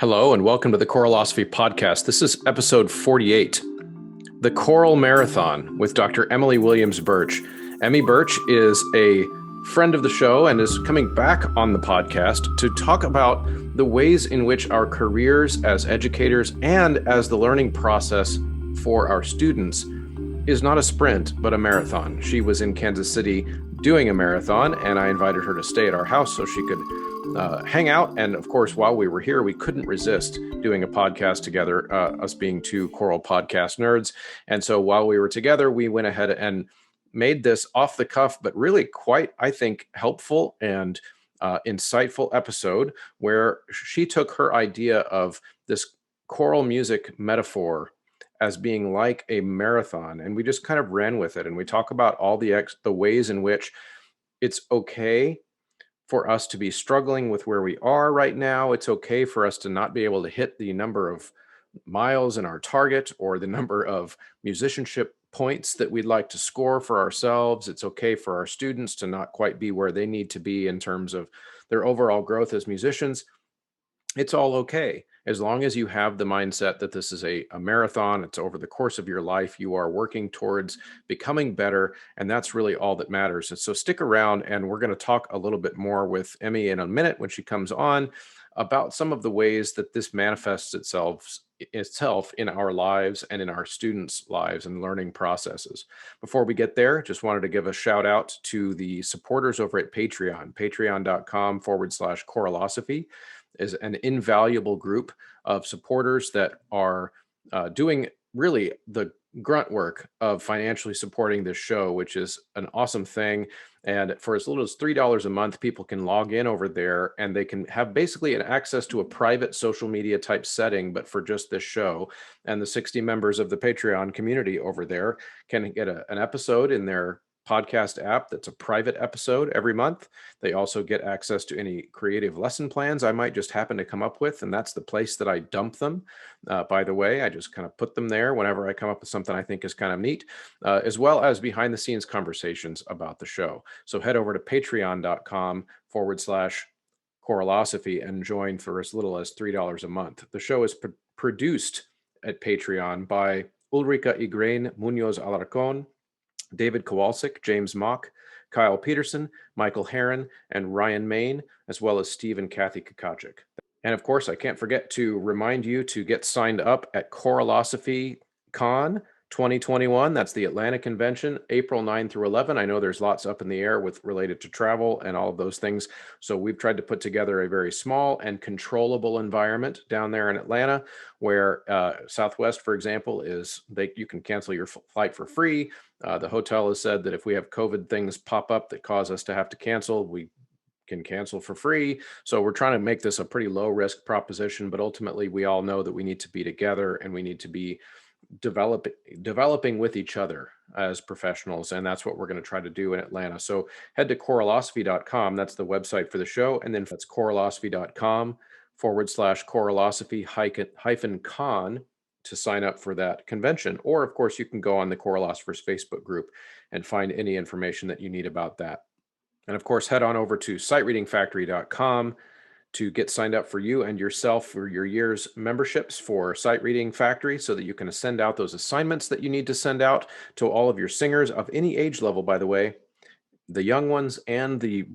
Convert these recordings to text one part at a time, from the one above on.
Hello, and welcome to the Choralosophy Podcast. This is episode 48, the Choral Marathon with Dr. Emily Williams Burch. Emmy Burch is a friend of the show and is coming back on the podcast to talk about the ways in which our careers as educators and as the learning process for our students is not a sprint, but a marathon. She was in Kansas City doing a marathon, and I invited her to stay at our house so she could hang out. And of course, while we were here, we couldn't resist doing a podcast together, us being two choral podcast nerds. And so while we were together, we went ahead and made this off the cuff, but really quite, I think, helpful and insightful episode where she took her idea of this choral music metaphor as being like a marathon, and we just kind of ran with it. And we talk about all the ways in which it's okay for us to be struggling with where we are right now. It's okay for us to not be able to hit the number of miles in our target or the number of musicianship points that we'd like to score for ourselves. It's okay for our students to not quite be where they need to be in terms of their overall growth as musicians. It's all okay as long as you have the mindset that this is a marathon. It's over the course of your life. You are working towards becoming better, and that's really all that matters. And so stick around, and we're going to talk a little bit more with Emmy in a minute when she comes on about some of the ways that this manifests itself in our lives and in our students' lives and learning processes. Before we get there, just wanted to give a shout out to the supporters over at Patreon, patreon.com/choralosophy. Is an invaluable group of supporters that are doing really the grunt work of financially supporting this show, which is an awesome thing. And for as little as $3 a month, people can log in over there and they can have basically an access to a private social media type setting, but for just this show. And the 60 members of the Patreon community over there can get an episode in their podcast app that's a private episode every month. They also get access to any creative lesson plans I might just happen to come up with, and that's the place that I dump them. By the way, I just kind of put them there whenever I come up with something I think is kind of neat, as well as behind the scenes conversations about the show. So head over to patreon.com/choralosophy and join for as little as $3 a month. The show is produced at Patreon by Ulrika Igrain Munoz Alarcon, David Kowalczyk, James Mock, Kyle Peterson, Michael Herron, and Ryan Main, as well as Steve and Kathy Kakachik. And of course, I can't forget to remind you to get signed up at Choralosophy Con 2021. That's the Atlanta convention, April 9 through 11. I know there's lots up in the air with related to travel and all of those things. So we've tried to put together a very small and controllable environment down there in Atlanta, where Southwest, for example, you can cancel your flight for free. The hotel has said that if we have COVID things pop up that cause us to have to cancel, we can cancel for free. So we're trying to make this a pretty low risk proposition, but ultimately we all know that we need to be together and we need to be developing with each other as professionals. And that's what we're going to try to do in Atlanta. So head to choralosophy.com. That's the website for the show. And then that's choralosophy.com/choralosophy-con to sign up for that convention. Or of course, you can go on the Choralosophers Facebook group and find any information that you need about that. And of course, head on over to sightreadingfactory.com to get signed up for you and yourself for your year's memberships for Sight Reading Factory so that you can send out those assignments that you need to send out to all of your singers of any age level, by the way. The young ones and the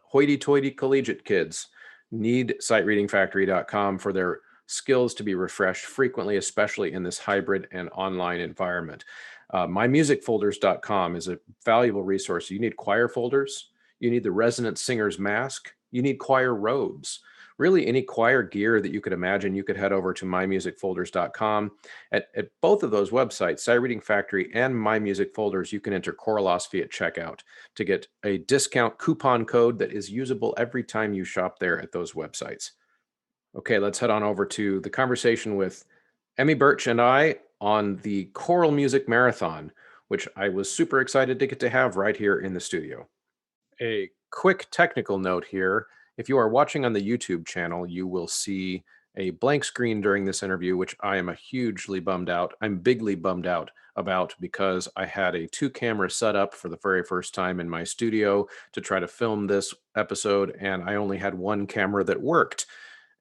hoity-toity collegiate kids need sightreadingfactory.com for their skills to be refreshed frequently, especially in this hybrid and online environment. mymusicfolders.com is a valuable resource. You need choir folders. You need the Resonant Singer's Mask. You need choir robes. Really, any choir gear that you could imagine, you could head over to mymusicfolders.com. At both of those websites, Sight Reading Factory and My Music Folders, you can enter Choralosophy at checkout to get a discount coupon code that is usable every time you shop there at those websites. Okay, let's head on over to the conversation with Emmy Burch and I on the Choral Music Marathon, which I was super excited to get to have right here in the studio. A quick technical note here. If you are watching on the YouTube channel, you will see a blank screen during this interview, which I am I'm bigly bummed out about because I had a 2-camera setup for the very first time in my studio to try to film this episode, and I only had one camera that worked.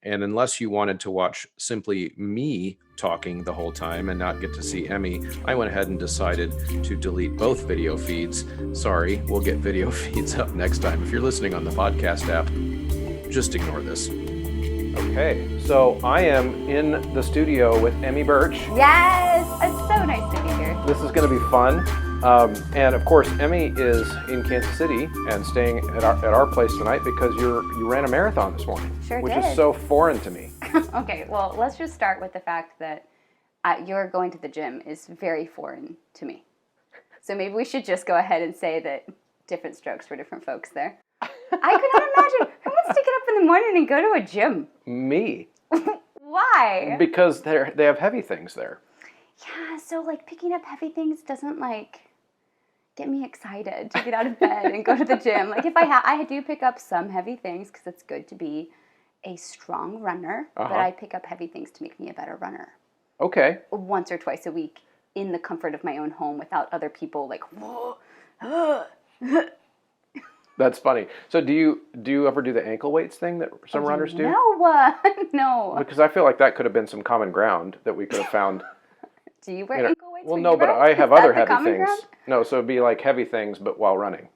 And unless you wanted to watch simply me talking the whole time and not get to see Emmy, I went ahead and decided to delete both video feeds. Sorry, we'll get video feeds up next time. If you're listening on the podcast app, just ignore this. Okay, so I am in the studio with Emmy Burch. Yes, it's so nice to be here. This is going to be fun. And of course, Emmy is in Kansas City and staying at our place tonight because you ran a marathon this morning. Sure which did. is so foreign to me. Okay, well, let's just start with the fact that you're going to the gym is very foreign to me. So maybe we should just go ahead and say that different strokes for different folks there. I could not imagine. Who wants to get up in the morning and go to a gym? Me. Why? Because they have heavy things there. Yeah, so like picking up heavy things doesn't like get me excited to get out of bed and go to the gym. Like if I do pick up some heavy things because it's good to be a strong runner, but I pick up heavy things to make me a better runner. Okay. Once or twice a week in the comfort of my own home without other people like, whoa. That's funny. So do you ever do the ankle weights thing that some runners do? No, no. Because I feel like that could have been some common ground that we could have found. Do you wear ankle weights? Well, when no, you but run? I have Is that other the heavy common things. ground? No, so it'd be like heavy things, but while running.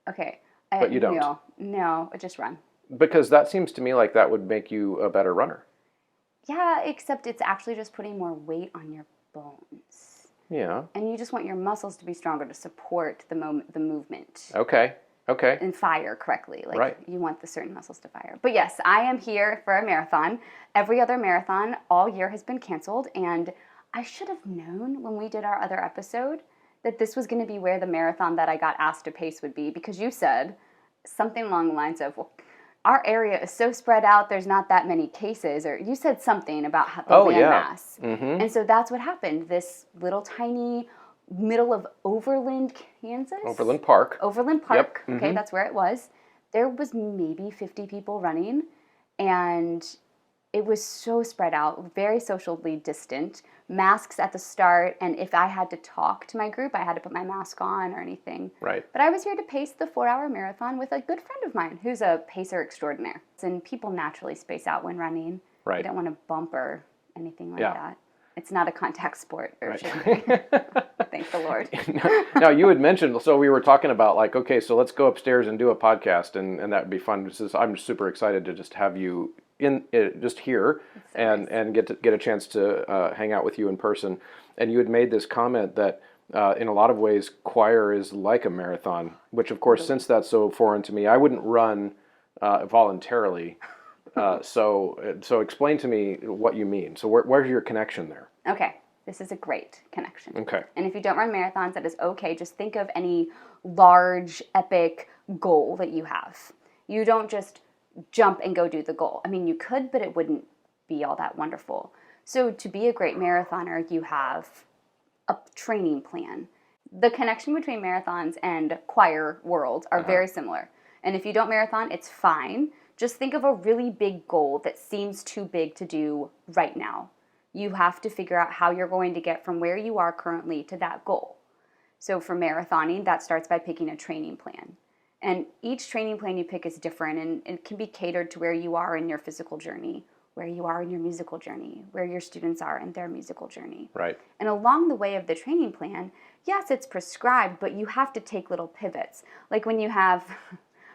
Okay. But you don't. No, I just run. Because that seems to me like that would make you a better runner. Yeah, except it's actually just putting more weight on your bones. Yeah. And you just want your muscles to be stronger to support the movement. Okay. And fire correctly. Like right. You want the certain muscles to fire. But yes, I am here for a marathon. Every other marathon all year has been canceled, and I should have known when we did our other episode that this was going to be where the marathon that I got asked to pace would be, because you said something along the lines of, well, our area is so spread out, there's not that many cases, or you said something about the landmass. Mm-hmm. And so that's what happened. This little tiny middle of Overland, Kansas? Overland Park. Yep. Mm-hmm. Okay, that's where it was. There was maybe 50 people running, and it was so spread out, very socially distant, masks at the start, and if I had to talk to my group, I had to put my mask on or anything. Right. But I was here to pace the 4-hour marathon with a good friend of mine who's a pacer extraordinaire. And people naturally space out when running. Right. You don't want to bump or anything like Yeah. that. It's not a contact sport, or Right. should be. Thank the Lord. Now, you had mentioned, so we were talking about like, okay, so let's go upstairs and do a podcast, and that would be fun. I'm super excited to just have you just here So and nice. get a chance to hang out with you in person. And you had made this comment that in a lot of ways choir is like a marathon, which of course, since that's so foreign to me, I wouldn't run voluntarily. So explain to me what you mean. So where's your connection there? Okay, this is a great connection. Okay. And if you don't run marathons, that is okay. Just think of any large, epic goal that you have. You don't just jump and go do the goal. I mean, you could, but it wouldn't be all that wonderful. So to be a great marathoner, you have a training plan. The connection between marathons and choir world are very similar. And if you don't marathon, it's fine. Just think of a really big goal that seems too big to do right now. You have to figure out how you're going to get from where you are currently to that goal. So for marathoning, that starts by picking a training plan. And each training plan you pick is different, and it can be catered to where you are in your physical journey, where you are in your musical journey, where your students are in their musical journey. Right. And along the way of the training plan, yes, it's prescribed, but you have to take little pivots. Like when you have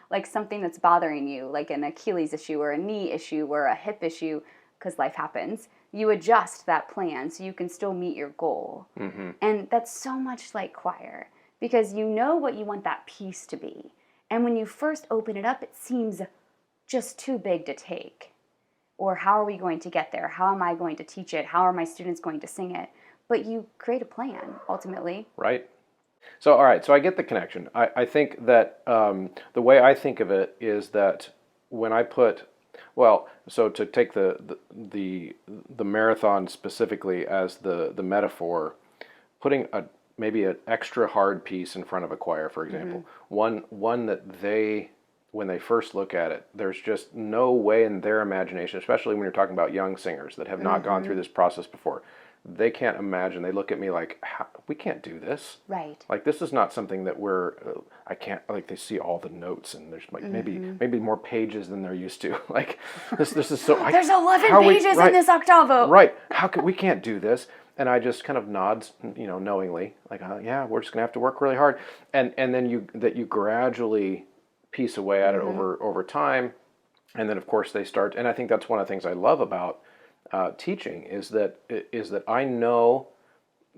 like something that's bothering you, like an Achilles issue or a knee issue or a hip issue, because life happens, you adjust that plan so you can still meet your goal. Mm-hmm. And that's so much like choir, because you know what you want that piece to be. And when you first open it up, it seems just too big to take. Or how are we going to get there? How am I going to teach it? How are my students going to sing it? But you create a plan, ultimately. Right. So, all right. So I get the connection. I think that the way I think of it is that when I put, well, so to take the marathon specifically as the metaphor, putting maybe an extra hard piece in front of a choir, for example, one that they, when they first look at it, there's just no way in their imagination, especially when you're talking about young singers that have not gone through this process before, they can't imagine. They look at me like, we can't do this. Right. Like, this is not something that I can't, like, they see all the notes and there's like maybe more pages than they're used to. Like, this is so, there's 11 pages in this octavo. Right. We can't do this. And I just kind of nods, knowingly, like, yeah, we're just gonna have to work really hard. And then you gradually piece away at it over time. And then of course they start, and I think that's one of the things I love about teaching is that I know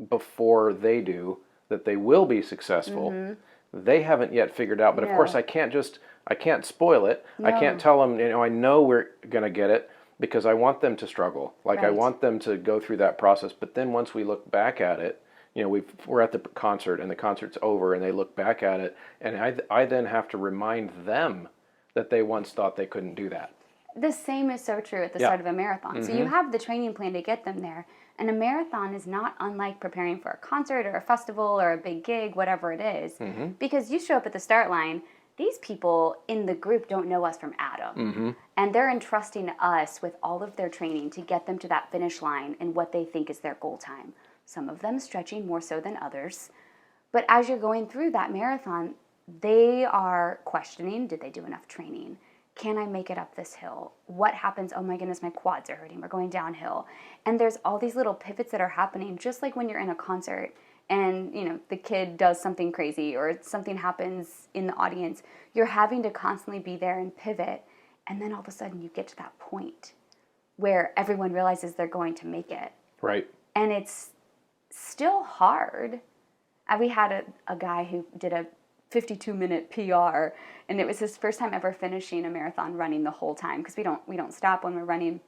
before they do that they will be successful. They haven't yet figured out, but of course I can't spoil it. No. I can't tell them, I know we're gonna get it because I want them to struggle. Like, right. I want them to go through that process. But then once we look back at it, we're at the concert and the concert's over and they look back at it, and I then have to remind them that they once thought they couldn't do that. The same is so true at the start of a marathon. So you have the training plan to get them there. And a marathon is not unlike preparing for a concert or a festival or a big gig, whatever it is. Because you show up at the start line, these people in the group don't know us from Adam. And they're entrusting us with all of their training to get them to that finish line and what they think is their goal time. Some of them stretching more so than others. But as you're going through that marathon, they are questioning, did they do enough training? Can I make it up this hill? What happens? Oh my goodness, my quads are hurting. We're going downhill. And there's all these little pivots that are happening, just like when you're in a concert and, the kid does something crazy or something happens in the audience. You're having to constantly be there and pivot. And then all of a sudden you get to that point where everyone realizes they're going to make it. Right. And it's still hard. We had a guy who did a 52-minute PR, and it was his first time ever finishing a marathon running the whole time, because we don't stop when we're running.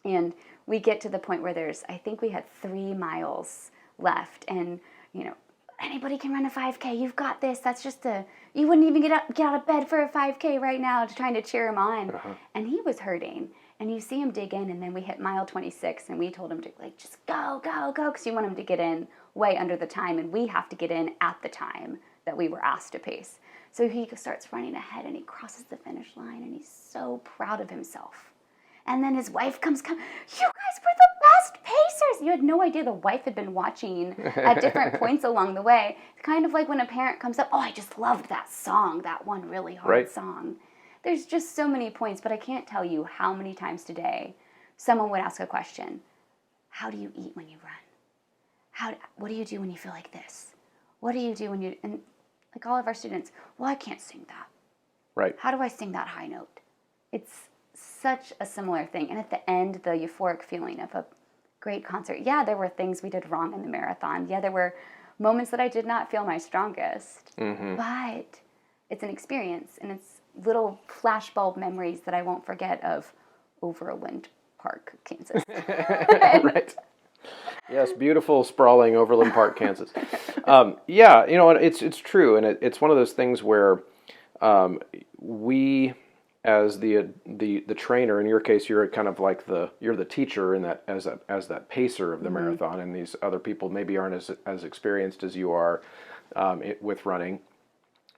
And we get to the point where I think we had 3 miles left, and anybody can run a 5K. You've got this. That's just you wouldn't even get out of bed for a 5K right now, trying to cheer him on. And he was hurting. And you see him dig in, and then we hit mile 26, and we told him to just go, because you want him to get in way under the time, and we have to get in at the time that we were asked to pace. So he starts running ahead, and he crosses the finish line, and he's so proud of himself. And then his wife comes, you guys were the best pacers. You had no idea the wife had been watching at different points along the way. It's kind of like when a parent comes up, I just loved that song, that one really hard song. There's just so many points, but I can't tell you how many times today someone would ask a question. How do you eat when you run? What do you do when you feel like this? What do you do when and like all of our students, I can't sing that. Right. How do I sing that high note? It's such a similar thing. And at the end, the euphoric feeling of a great concert. Yeah, there were things we did wrong in the marathon. Yeah, there were moments that I did not feel my strongest. But it's an experience, and it's little flashbulb memories that I won't forget of Overland Park, Kansas. Right. Yes, beautiful, sprawling Overland Park, Kansas. Yeah, it's true, and it's one of those things where we, as the trainer, in your case, you're kind of like you're the teacher in that as that pacer of the marathon, and these other people maybe aren't as experienced as you are with running,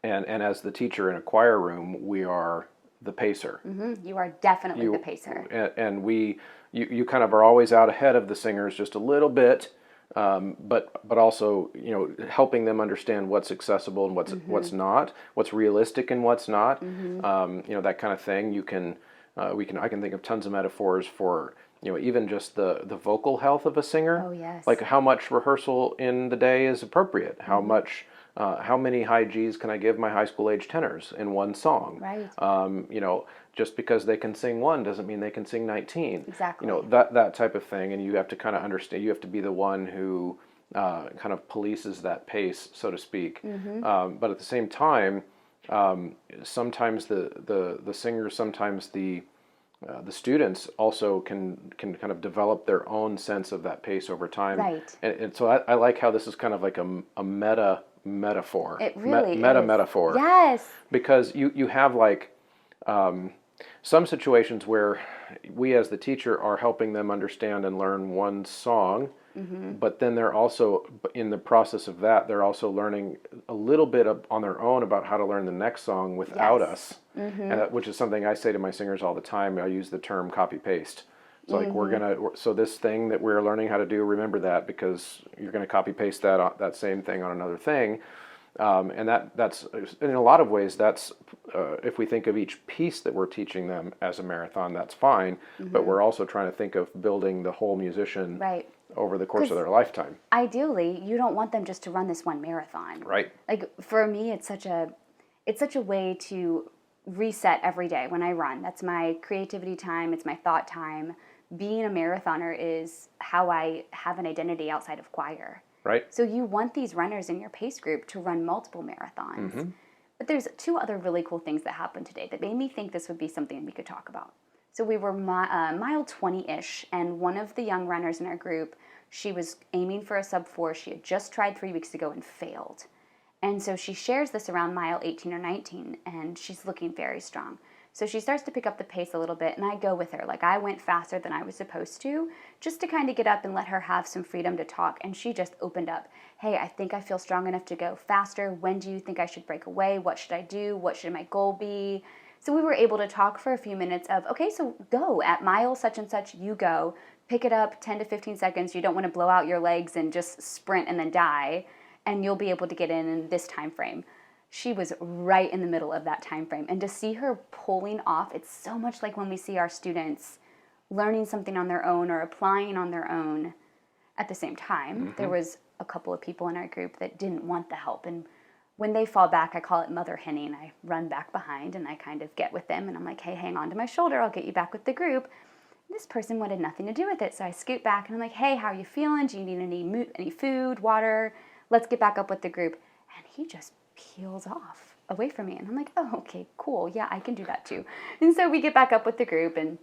and as the teacher in a choir room, we are the pacer. You are definitely the pacer, and you kind of are always out ahead of the singers just a little bit, but also helping them understand what's accessible and what's not, what's realistic and what's not, that kind of thing. I can think of tons of metaphors for even just the vocal health of a singer. Oh yes. Like how much rehearsal in the day is appropriate, how many high G's can I give my high school age tenors in one song? Right. Just because they can sing one doesn't mean they can sing 19. Exactly. That type of thing, and you have to kind of understand. You have to be the one who kind of polices that pace, so to speak. But at the same time, sometimes the singers, sometimes the students also can kind of develop their own sense of that pace over time. Right. And so I like how this is kind of like a metaphor. It really meta is. metaphor. Yes. Because you have like some situations where we as the teacher are helping them understand and learn one song, but then they're also, in the process of that, they're also learning a little bit on their own about how to learn the next song without us, and which is something I say to my singers all the time. I use the term copy-paste. It's like so this thing that we're learning how to do, remember that, because you're going to copy paste that same thing on another thing. And that's in a lot of ways, that's if we think of each piece that we're teaching them as a marathon, that's fine. But we're also trying to think of building the whole musician over the course of their lifetime. Ideally, you don't want them just to run this one marathon. Right. Like for me, it's such a way to reset every day when I run. That's my creativity time. It's my thought time. Being a marathoner is how I have an identity outside of choir. Right. So you want these runners in your pace group to run multiple marathons. But there's two other really cool things that happened today that made me think this would be something we could talk about. So we were mile 20-ish, and one of the young runners in our group, she was aiming for a sub 4. She had just tried 3 weeks ago and failed. And so she shares this around mile 18 or 19, and she's looking very strong. So she starts to pick up the pace a little bit, and I go with her. Like, I went faster than I was supposed to, just to kind of get up and let her have some freedom to talk. And she just opened up. Hey, I think I feel strong enough to go faster. When do you think I should break away? What should I do? What should my goal be? So we were able to talk for a few minutes of, okay, so go. At mile such and such, you go. Pick it up 10 to 15 seconds. You don't want to blow out your legs and just sprint and then die. And you'll be able to get in this time frame. She was right in the middle of that time frame. And to see her pulling off, it's so much like when we see our students learning something on their own or applying on their own at the same time. There was a couple of people in our group that didn't want the help. And when they fall back, I call it mother henning. I run back behind and I kind of get with them. And I'm like, hey, hang on to my shoulder. I'll get you back with the group. And this person wanted nothing to do with it. So I scoot back and I'm like, hey, how are you feeling? Do you need any food, water? Let's get back up with the group. And he just peels off away from me. And I'm like, oh, okay, cool. Yeah, I can do that too. And so we get back up with the group. And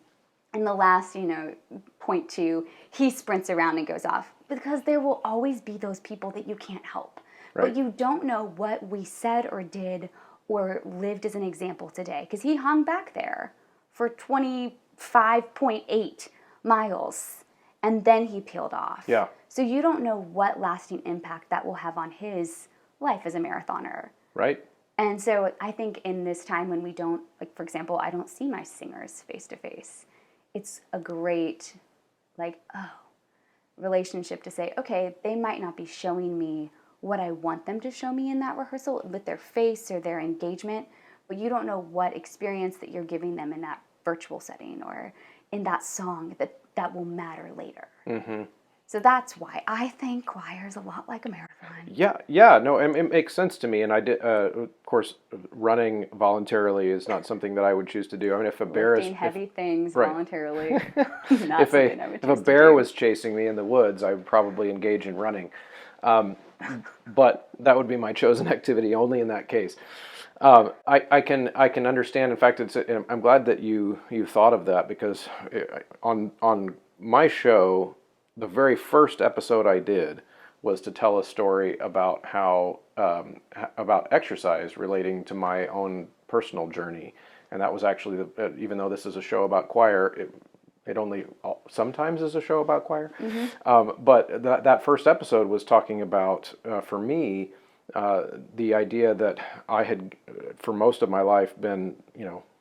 in the last, 0.2, he sprints around and goes off. Because there will always be those people that you can't help. Right. But you don't know what we said or did or lived as an example today. Because he hung back there for 25.8 miles. And then he peeled off. Yeah. So you don't know what lasting impact that will have on his life as a marathoner. Right. And so I think in this time when we don't, like, for example, I don't see my singers face to face. It's a great, relationship to say, okay, they might not be showing me what I want them to show me in that rehearsal with their face or their engagement, but you don't know what experience that you're giving them in that virtual setting or in that song that will matter later. Mm-hmm. So that's why I think choir is a lot like a marathon. Yeah, no, it makes sense to me. And I did, of course, running voluntarily is not something that I would choose to do. I mean, if a bear is heavy things voluntarily, not if a bear was chasing me in the woods, I would probably engage in running. But that would be my chosen activity only in that case. I can understand. In fact, I'm glad that you thought of that, because on my show, the very first episode I did was to tell a story about how about exercise relating to my own personal journey, and that was actually even though this is a show about choir, it only sometimes is a show about choir. Mm-hmm. But that first episode was talking about for me the idea that I had for most of my life been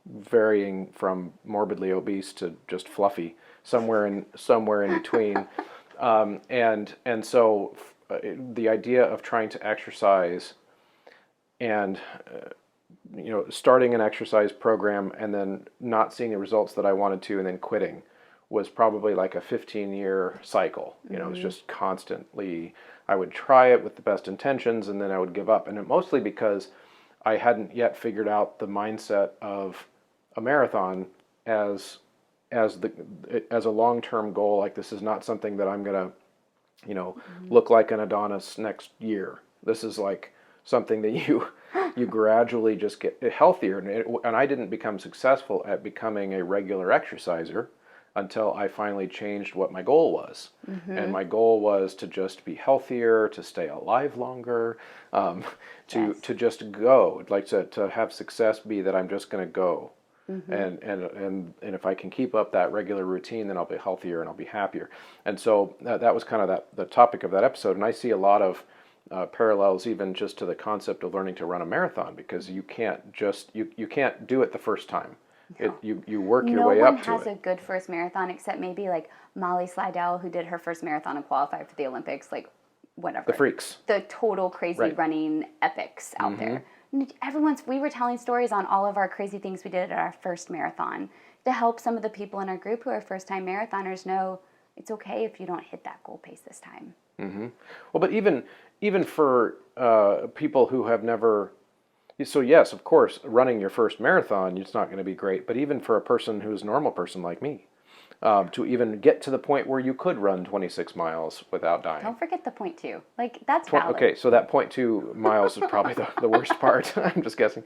varying from morbidly obese to just fluffy, somewhere in between. And so the idea of trying to exercise and, starting an exercise program and then not seeing the results that I wanted to and then quitting was probably like a 15-year cycle. It was just constantly, I would try it with the best intentions and then I would give up. And mostly because I hadn't yet figured out the mindset of a marathon as a long-term goal. Like, this is not something that I'm gonna, look like an Adonis next year. This is like something that you gradually just get healthier. And I didn't become successful at becoming a regular exerciser until I finally changed what my goal was. Mm-hmm. And my goal was to just be healthier, to stay alive longer, to just go, like to have success be that I'm just going to go. Mm-hmm. And if I can keep up that regular routine, then I'll be healthier and I'll be happier. And so that was kind of the topic of that episode. And I see a lot of parallels even just to the concept of learning to run a marathon, because you can't do it the first time. You work your No way one up to has it. a good first marathon except maybe like Molly Slidell, who did her first marathon and qualified for the Olympics, like whatever. The freaks. The total crazy Right. running epics out there. We were telling stories on all of our crazy things we did at our first marathon to help some of the people in our group who are first-time marathoners know it's okay if you don't hit that goal pace this time. Well, but even for people who have never, so yes, of course, running your first marathon, it's not going to be great. But even for a person who's a normal person like me, to even get to the point where you could run 26 miles without dying. Don't forget the point two. Like, that's valid. Okay, so that 0.2 miles is probably the worst part. I'm just guessing.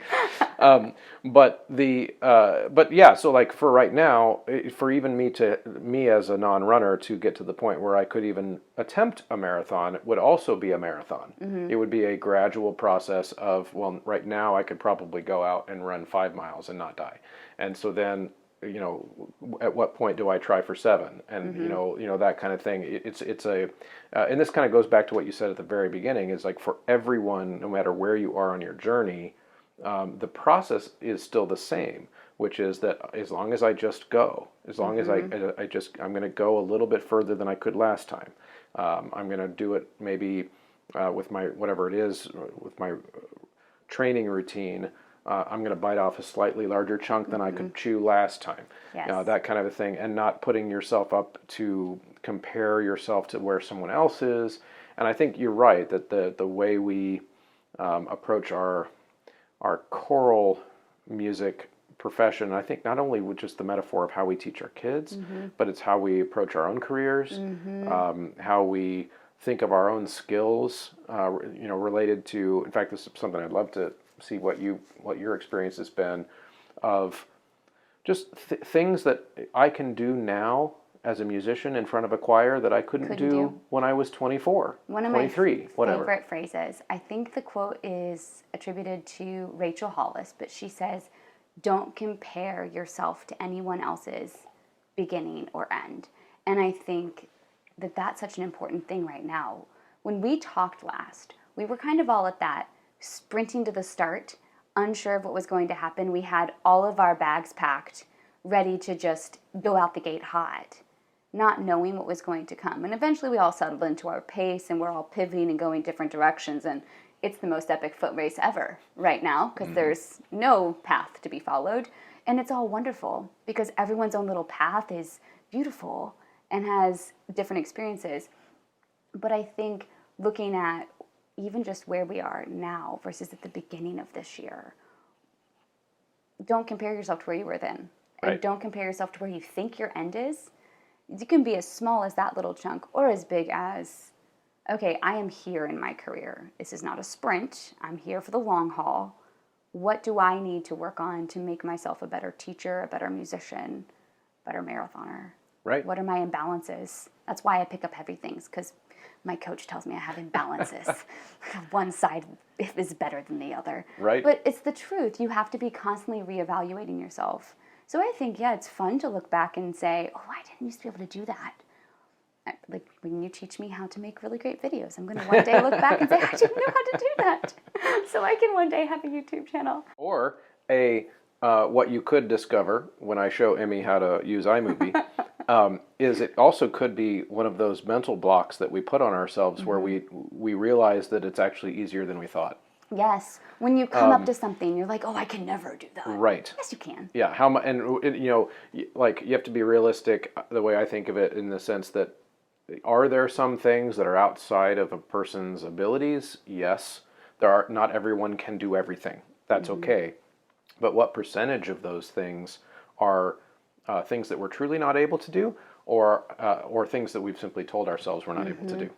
But yeah, so like for right now, for even me as a non-runner to get to the point where I could even attempt a marathon, it would also be a marathon. It would be a gradual process of, well, right now I could probably go out and run 5 miles and not die. And so then, at what point do I try for 7? And that kind of thing. And this kind of goes back to what you said at the very beginning. Is like for everyone, no matter where you are on your journey, the process is still the same. Which is that as long as I just go, as long as I'm going to go a little bit further than I could last time. I'm going to do it maybe with my whatever it is with my training routine. I'm going to bite off a slightly larger chunk than I could chew last time. Yes. That kind of a thing, and not putting yourself up to compare yourself to where someone else is. And I think you're right that the way we approach our choral music profession, I think not only with just the metaphor of how we teach our kids, but it's how we approach our own careers, how we think of our own skills, related to. In fact, this is something I'd love to see what your experience has been of just things that I can do now as a musician in front of a choir that I couldn't do when I was 24, One of 23, my whatever. favorite phrases, I think the quote is attributed to Rachel Hollis, but she says, "Don't compare yourself to anyone else's beginning or end." And I think that that's such an important thing right now. When we talked last, we were kind of all at that sprinting to the start, unsure of what was going to happen. We had all of our bags packed, ready to just go out the gate hot, not knowing what was going to come. And eventually we all settled into our pace and we're all pivoting and going different directions. And it's the most epic foot race ever right now because there's no path to be followed. And it's all wonderful because everyone's own little path is beautiful and has different experiences. But I think looking at even just where we are now versus at the beginning of this year, don't compare yourself to where you were then. Right. And don't compare yourself to where you think your end is. You can be as small as that little chunk or as big as, okay, I am here in my career. This is not a sprint. I'm here for the long haul. What do I need to work on to make myself a better teacher, a better musician, better marathoner? Right. What are my imbalances? That's why I pick up heavy things, because my coach tells me I have imbalances. One side is better than the other. Right. But it's the truth. You have to be constantly reevaluating yourself. So I think, yeah, it's fun to look back and say, oh, I didn't used to be able to do that. Like when you teach me how to make really great videos, I'm going to one day look back and say, I didn't know how to do that. So I can one day have a YouTube channel. Or what you could discover when I show Emmy how to use iMovie is it also could be one of those mental blocks that we put on ourselves where we realize that it's actually easier than we thought. Yes. When you come up to something, you're like, oh, I can never do that. Right. Yes, you can. Yeah. Like you have to be realistic the way I think of it in the sense that are there some things that are outside of a person's abilities? Yes. Not everyone can do everything. That's okay. But what percentage of those things are things that we're truly not able to do, or things that we've simply told ourselves we're not able to do?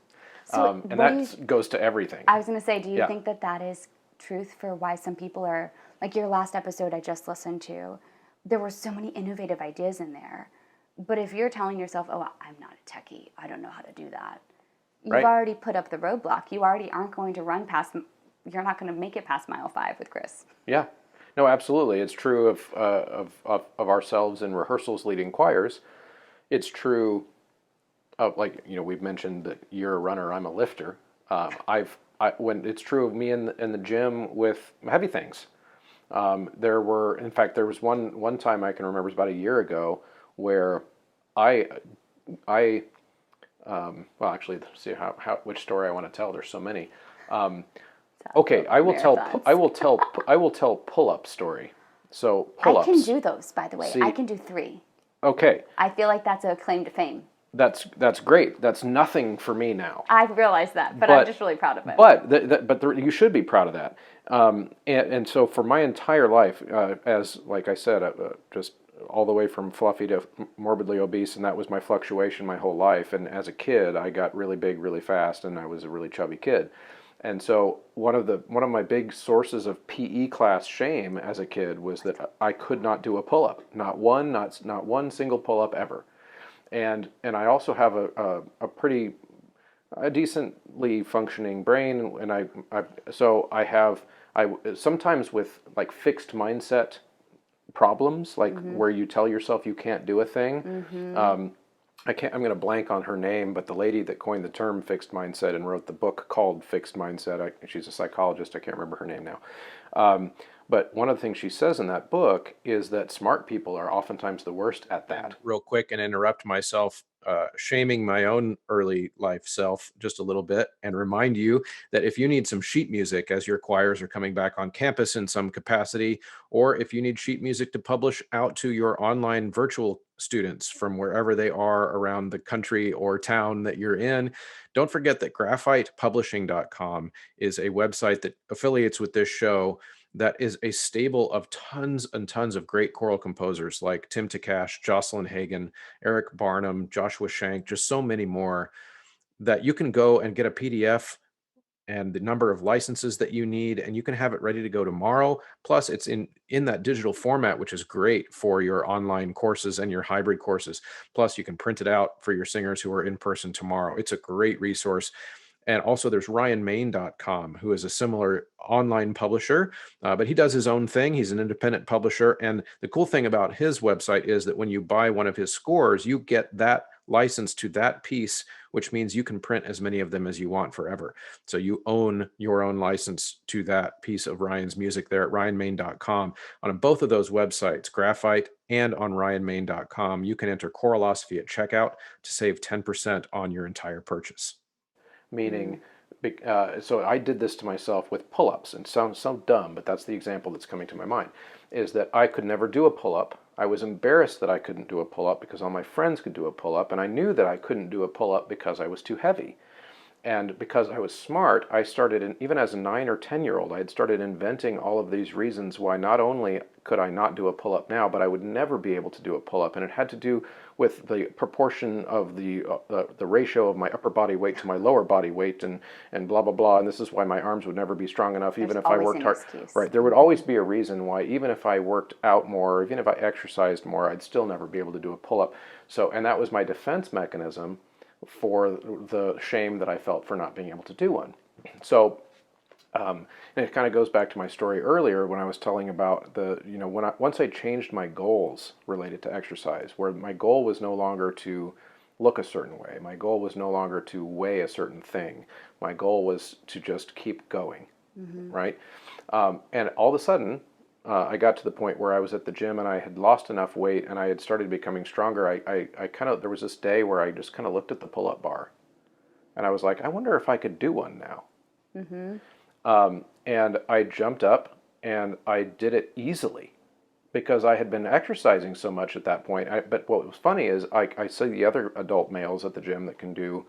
So And that goes to everything. I was going to say, do you Yeah. think that that is truth for why some people are, like your last episode I just listened to, there were so many innovative ideas in there. But if you're telling yourself, oh, I'm not a techie, I don't know how to do that, you've Right. already put up the roadblock. You already aren't going to run past, you're not going to make it past mile 5 with Chris. Yeah. No, absolutely. It's true of ourselves in rehearsals leading choirs. It's true of, like, we've mentioned that you're a runner, I'm a lifter. When it's true of me in the gym with heavy things. There were, in fact, there was one time I can remember, it was about a year ago, where I well, actually, see which story I want to tell. There's so many. Okay, I will tell pull-up story. So pull-ups. I can do those, by the way. See, I can do 3. Okay. I feel like that's a claim to fame. That's great. That's nothing for me now. I realize that, but I'm just really proud of it. But you should be proud of that. And so for my entire life, as like I said, just all the way from fluffy to morbidly obese, and that was my fluctuation my whole life. And as a kid, I got really big really fast, and I was a really chubby kid. And so one of my big sources of PE class shame as a kid was that I could not do a pull-up, not one single pull-up ever. And I also have a decently functioning brain, and I sometimes with like fixed mindset problems, like where you tell yourself you can't do a thing. I'm going to blank on her name, but the lady that coined the term fixed mindset and wrote the book called Fixed Mindset, she's a psychologist, I can't remember her name now. But one of the things she says in that book is that smart people are oftentimes the worst at that. Real quick, and interrupt myself, shaming my own early life self just a little bit, and remind you that if you need some sheet music as your choirs are coming back on campus in some capacity, or if you need sheet music to publish out to your online virtual students from wherever they are around the country or town that you're in, don't forget that graphitepublishing.com is a website that affiliates with this show that is a stable of tons and tons of great choral composers like Tim Takash, Jocelyn Hagen, Eric Barnum, Joshua Shank, just so many more, that you can go and get a PDF and the number of licenses that you need, and you can have it ready to go tomorrow. Plus, it's in that digital format, which is great for your online courses and your hybrid courses. Plus, you can print it out for your singers who are in person tomorrow. It's a great resource. And also there's RyanMain.com, who is a similar online publisher, but he does his own thing. He's an independent publisher. And the cool thing about his website is that when you buy one of his scores, you get that license to that piece, which means you can print as many of them as you want forever. So you own your own license to that piece of Ryan's music there at RyanMain.com. On both of those websites, Graphite and on RyanMain.com, you can enter Choralosophy at checkout to save 10% on your entire purchase. Meaning, so I did this to myself with pull-ups, and sounds so dumb, but that's the example that's coming to my mind, is that I could never do a pull-up. I was embarrassed that I couldn't do a pull-up because all my friends could do a pull-up, and I knew that I couldn't do a pull-up because I was too heavy. And because I was smart, I started, even as a 9 or 10-year-old, I had started inventing all of these reasons why not only could I not do a pull-up now, but I would never be able to do a pull-up. And it had to do with the proportion of the ratio of my upper body weight to my lower body weight, and blah, blah, blah. And this is why my arms would never be strong enough, even if I worked hard. Right. There would always be a reason why, even if I worked out more, even if I exercised more, I'd still never be able to do a pull-up. So, and that was my defense mechanism for the shame that I felt for not being able to do one. So, and it kind of goes back to my story earlier when I was telling about once I changed my goals related to exercise, where my goal was no longer to look a certain way, my goal was no longer to weigh a certain thing, my goal was to just keep going, right? And all of a sudden, I got to the point where I was at the gym and I had lost enough weight and I had started becoming stronger. There was this day where I just kind of looked at the pull-up bar and I was like, I wonder if I could do one now. And I jumped up and I did it easily because I had been exercising so much at that point. But what was funny is I see the other adult males at the gym that can do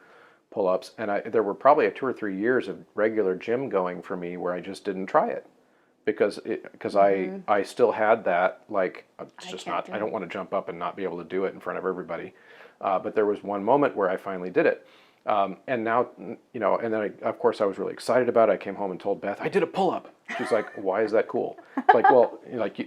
pull-ups, and there were probably 2 or 3 years of regular gym going for me where I just didn't try it. Because I still had that, like, it's just not, I don't want to jump up and not be able to do it in front of everybody. But there was one moment where I finally did it. And now, and then of course I was really excited about it. I came home and told Beth, I did a pull-up. She's like, why is that cool? Like, well,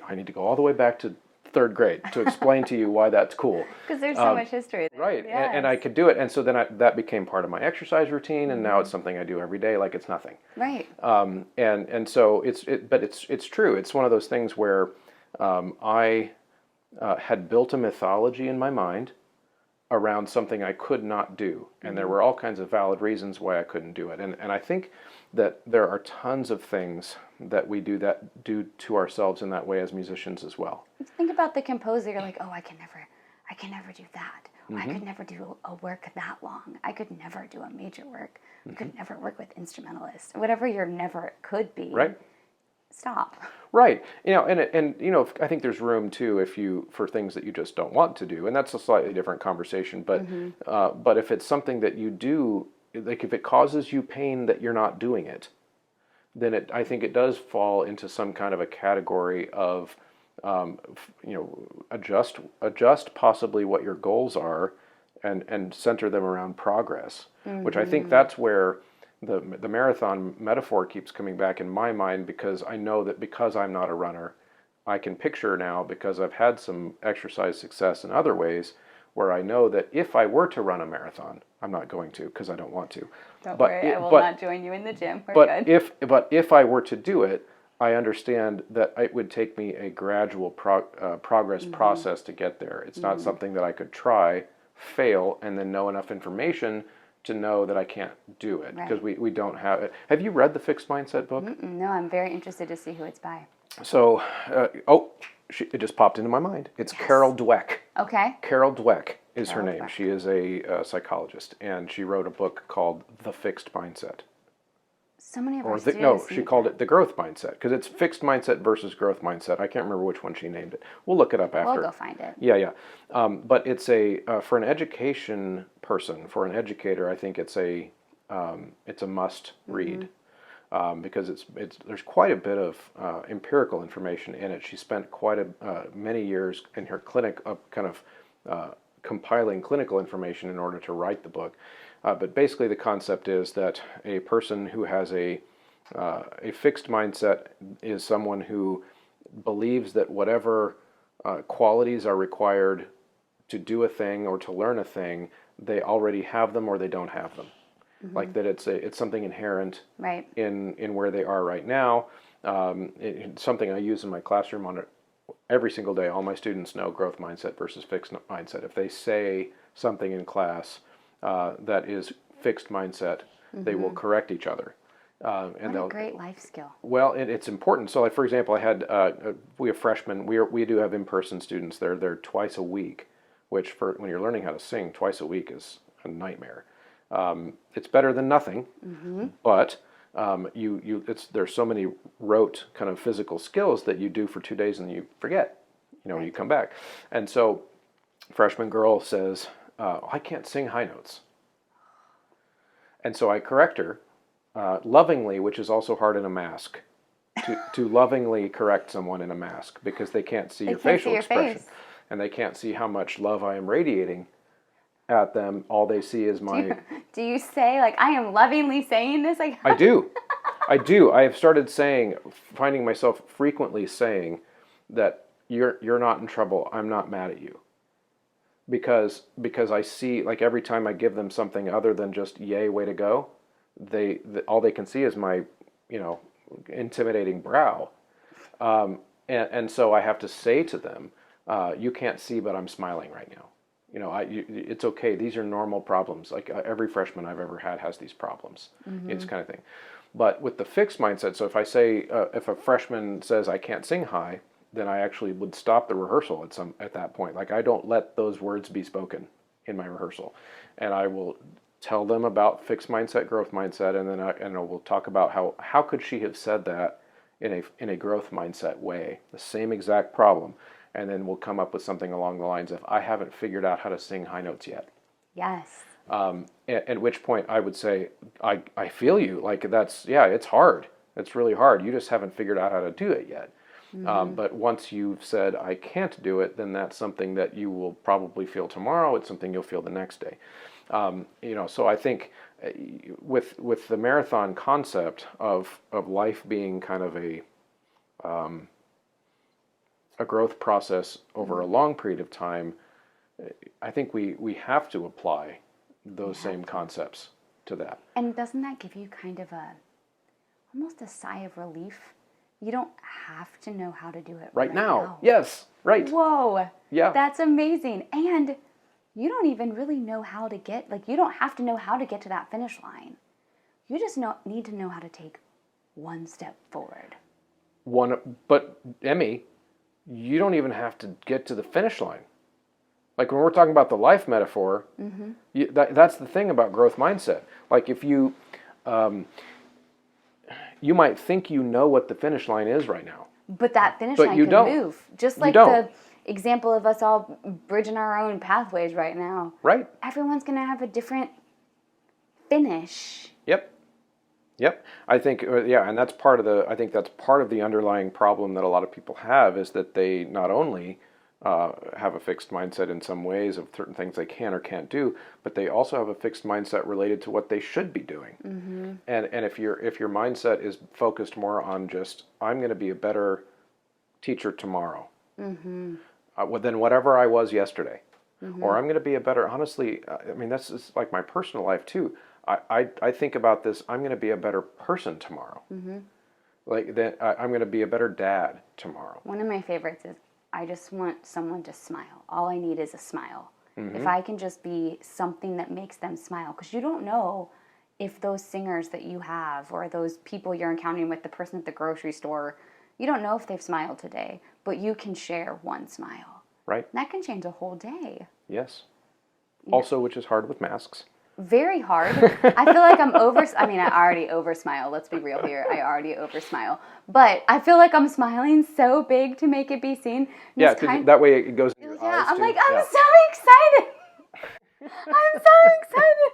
I need to go all the way back to 3rd grade to explain to you why that's cool. Because there's so much history there. Right, yes. and I could do it. And so then that became part of my exercise routine, and now it's something I do every day like it's nothing. Right. And so it's true. It's one of those things where I had built a mythology in my mind around something I could not do. And there were all kinds of valid reasons why I couldn't do it. And I think that there are tons of things that we do to ourselves in that way as musicians as well. Think about the composer. You're like, oh, I can never do that. I could never do a work that long. I could never do a major work. I could never work with instrumentalists. Whatever your never could be. Right. Stop. Right. I think there's room too for things that you just don't want to do, and that's a slightly different conversation. But if it's something that you do, like if it causes you pain that you're not doing it, then I think it does fall into some kind of a category of, adjust possibly what your goals are, and center them around progress. Which I think that's where the marathon metaphor keeps coming back in my mind, because I know that because I'm not a runner, I can picture now, because I've had some exercise success in other ways, where I know that if I were to run a marathon, I'm not going to because I don't want to. Don't worry, I will not join you in the gym. We're good. But if I were to do it, I understand that it would take me a gradual progress process to get there. It's not something that I could try, fail, and then know enough information to know that I can't do it, because we don't have it. Have you read the Fixed Mindset book? No, I'm very interested to see who it's by. So, it just popped into my mind. It's Carol Dweck. Okay. Carol Dweck is her name. Dweck. She is a psychologist, and she wrote a book called The Fixed Mindset. So many of our students she called it The Growth Mindset, because it's Fixed Mindset versus Growth Mindset. I can't remember which one she named it. We'll look it up after. We'll go find it. Yeah. But it's for an education person, for an educator, I think it's a must read, because there's quite a bit of empirical information in it. She spent quite many years in her clinic compiling clinical information in order to write the book. But basically the concept is that a person who has a fixed mindset is someone who believes that whatever qualities are required to do a thing or to learn a thing, they already have them or they don't have them. Like that it's something inherent in where they are right now. It's something I use in my classroom on every single day. All my students know growth mindset versus fixed mindset. If they say something in class that is fixed mindset, they will correct each other. And what a great life skill. Well, it's important. So, like for example, I had we have freshmen. We do have in-person students. They're there twice a week, which when you're learning how to sing, twice a week is a nightmare. It's better than nothing, but there's so many rote kind of physical skills that you do for 2 days and you forget, when you come back. And so, freshman girl says, I can't sing high notes. And so I correct her lovingly, which is also hard in a mask, to lovingly correct someone in a mask, because they can't see your facial expression. And they can't see how much love I am radiating at them. All they see is my... Do you say, like, I am lovingly saying this? I do. I have started finding myself frequently saying that you're not in trouble. I'm not mad at you. Because I see, like, every time I give them something other than just yay, way to go, all they can see is my, intimidating brow. And so I have to say to them, you can't see, but I'm smiling right now. It's okay. These are normal problems. Like every freshman I've ever had has these problems. It's kind of thing. But with the fixed mindset, so if I say, if a freshman says I can't sing high, then I actually would stop the rehearsal at that point. Like I don't let those words be spoken in my rehearsal, and I will tell them about fixed mindset, growth mindset, and then we'll talk about how could she have said that in a growth mindset way, the same exact problem, and then we'll come up with something along the lines of, I haven't figured out how to sing high notes yet. Yes. At which point I would say, I feel you. Like it's hard. It's really hard. You just haven't figured out how to do it yet. But once you've said, I can't do it, then that's something that you will probably feel tomorrow. It's something you'll feel the next day. So I think with the marathon concept of life being kind of a growth process over a long period of time, I think we have to apply those same concepts to that. And doesn't that give you kind of almost a sigh of relief? You don't have to know how to do it right now. Yes, right. Whoa. Yeah. That's amazing. And you don't even really know how to get, like, you don't have to know how to get to that finish line. You just need to know how to take one step forward. But Emmy, you don't even have to get to the finish line. Like when we're talking about the life metaphor, that's the thing about growth mindset. Like if you might think you know what the finish line is right now. But that finish line can move. Just like the example of us all bridging our own pathways right now. Right. Everyone's going to have a different finish. Yep. I think, and that's part of the underlying problem that a lot of people have is that they not only have a fixed mindset in some ways of certain things they can or can't do, but they also have a fixed mindset related to what they should be doing. Mm-hmm. And if your mindset is focused more on just, I'm going to be a better teacher tomorrow, than whatever I was yesterday, or I'm going to be a better, honestly, I mean, that's just like my personal life too. I think about this, I'm going to be a better person tomorrow. Like that, I'm going to be a better dad tomorrow. One of my favorites is, I just want someone to smile. All I need is a smile. If I can just be something that makes them smile, because you don't know if those singers that you have or those people you're encountering with, the person at the grocery store, you don't know if they've smiled today, but you can share one smile. Right. And that can change a whole day. Yes. Also, which is hard with masks. Very hard. I feel like I already over smile. Let's be real here. I already over smile. But I feel like I'm smiling so big to make it be seen. Yeah, because that way it goes in your eyes. Yeah, I'm too. like, I'm so excited. I'm so excited.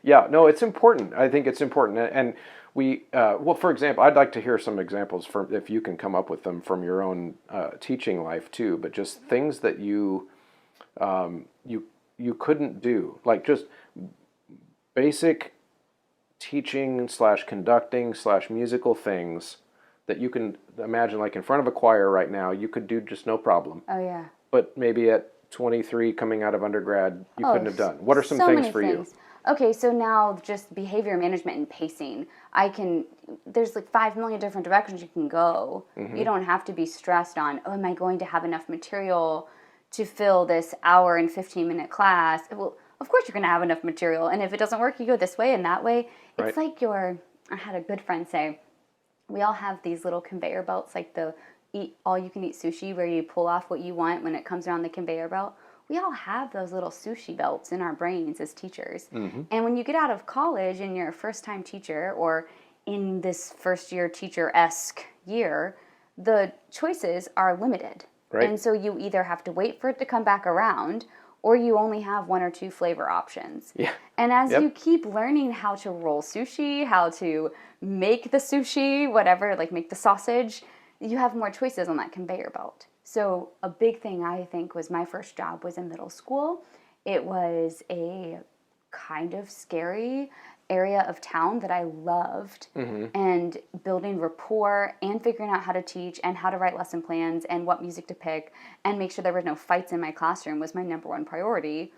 Yeah, no, it's important. I think it's important. And we, for example, I'd like to hear some examples if you can come up with them from your own teaching life too, but just things that you couldn't do, like just basic teaching / conducting / musical things that you can imagine, like in front of a choir right now, you could do just no problem. Oh, yeah. But maybe at 23 coming out of undergrad, you couldn't have done. What are some things for you? Okay, so now just behavior management and pacing. There's like 5 million different directions you can go. You don't have to be stressed on, am I going to have enough material to fill this hour and 15-minute class? Well, of course you're going to have enough material, and if it doesn't work, you go this way and that way. It's like I had a good friend say, we all have these little conveyor belts, like the all-you-can-eat sushi, where you pull off what you want when it comes around the conveyor belt. We all have those little sushi belts in our brains as teachers. And when you get out of college and you're a first-time teacher, or in this first-year teacher-esque year, the choices are limited. Right. And so you either have to wait for it to come back around, or you only have 1 or 2 flavor options. Yeah. And as you keep learning how to roll sushi, how to make the sushi, whatever, like make the sausage, you have more choices on that conveyor belt. So a big thing I think was my first job was in middle school. It was a kind of scary area of town that I loved, and building rapport and figuring out how to teach and how to write lesson plans and what music to pick and make sure there were no fights in my classroom was my number one priority.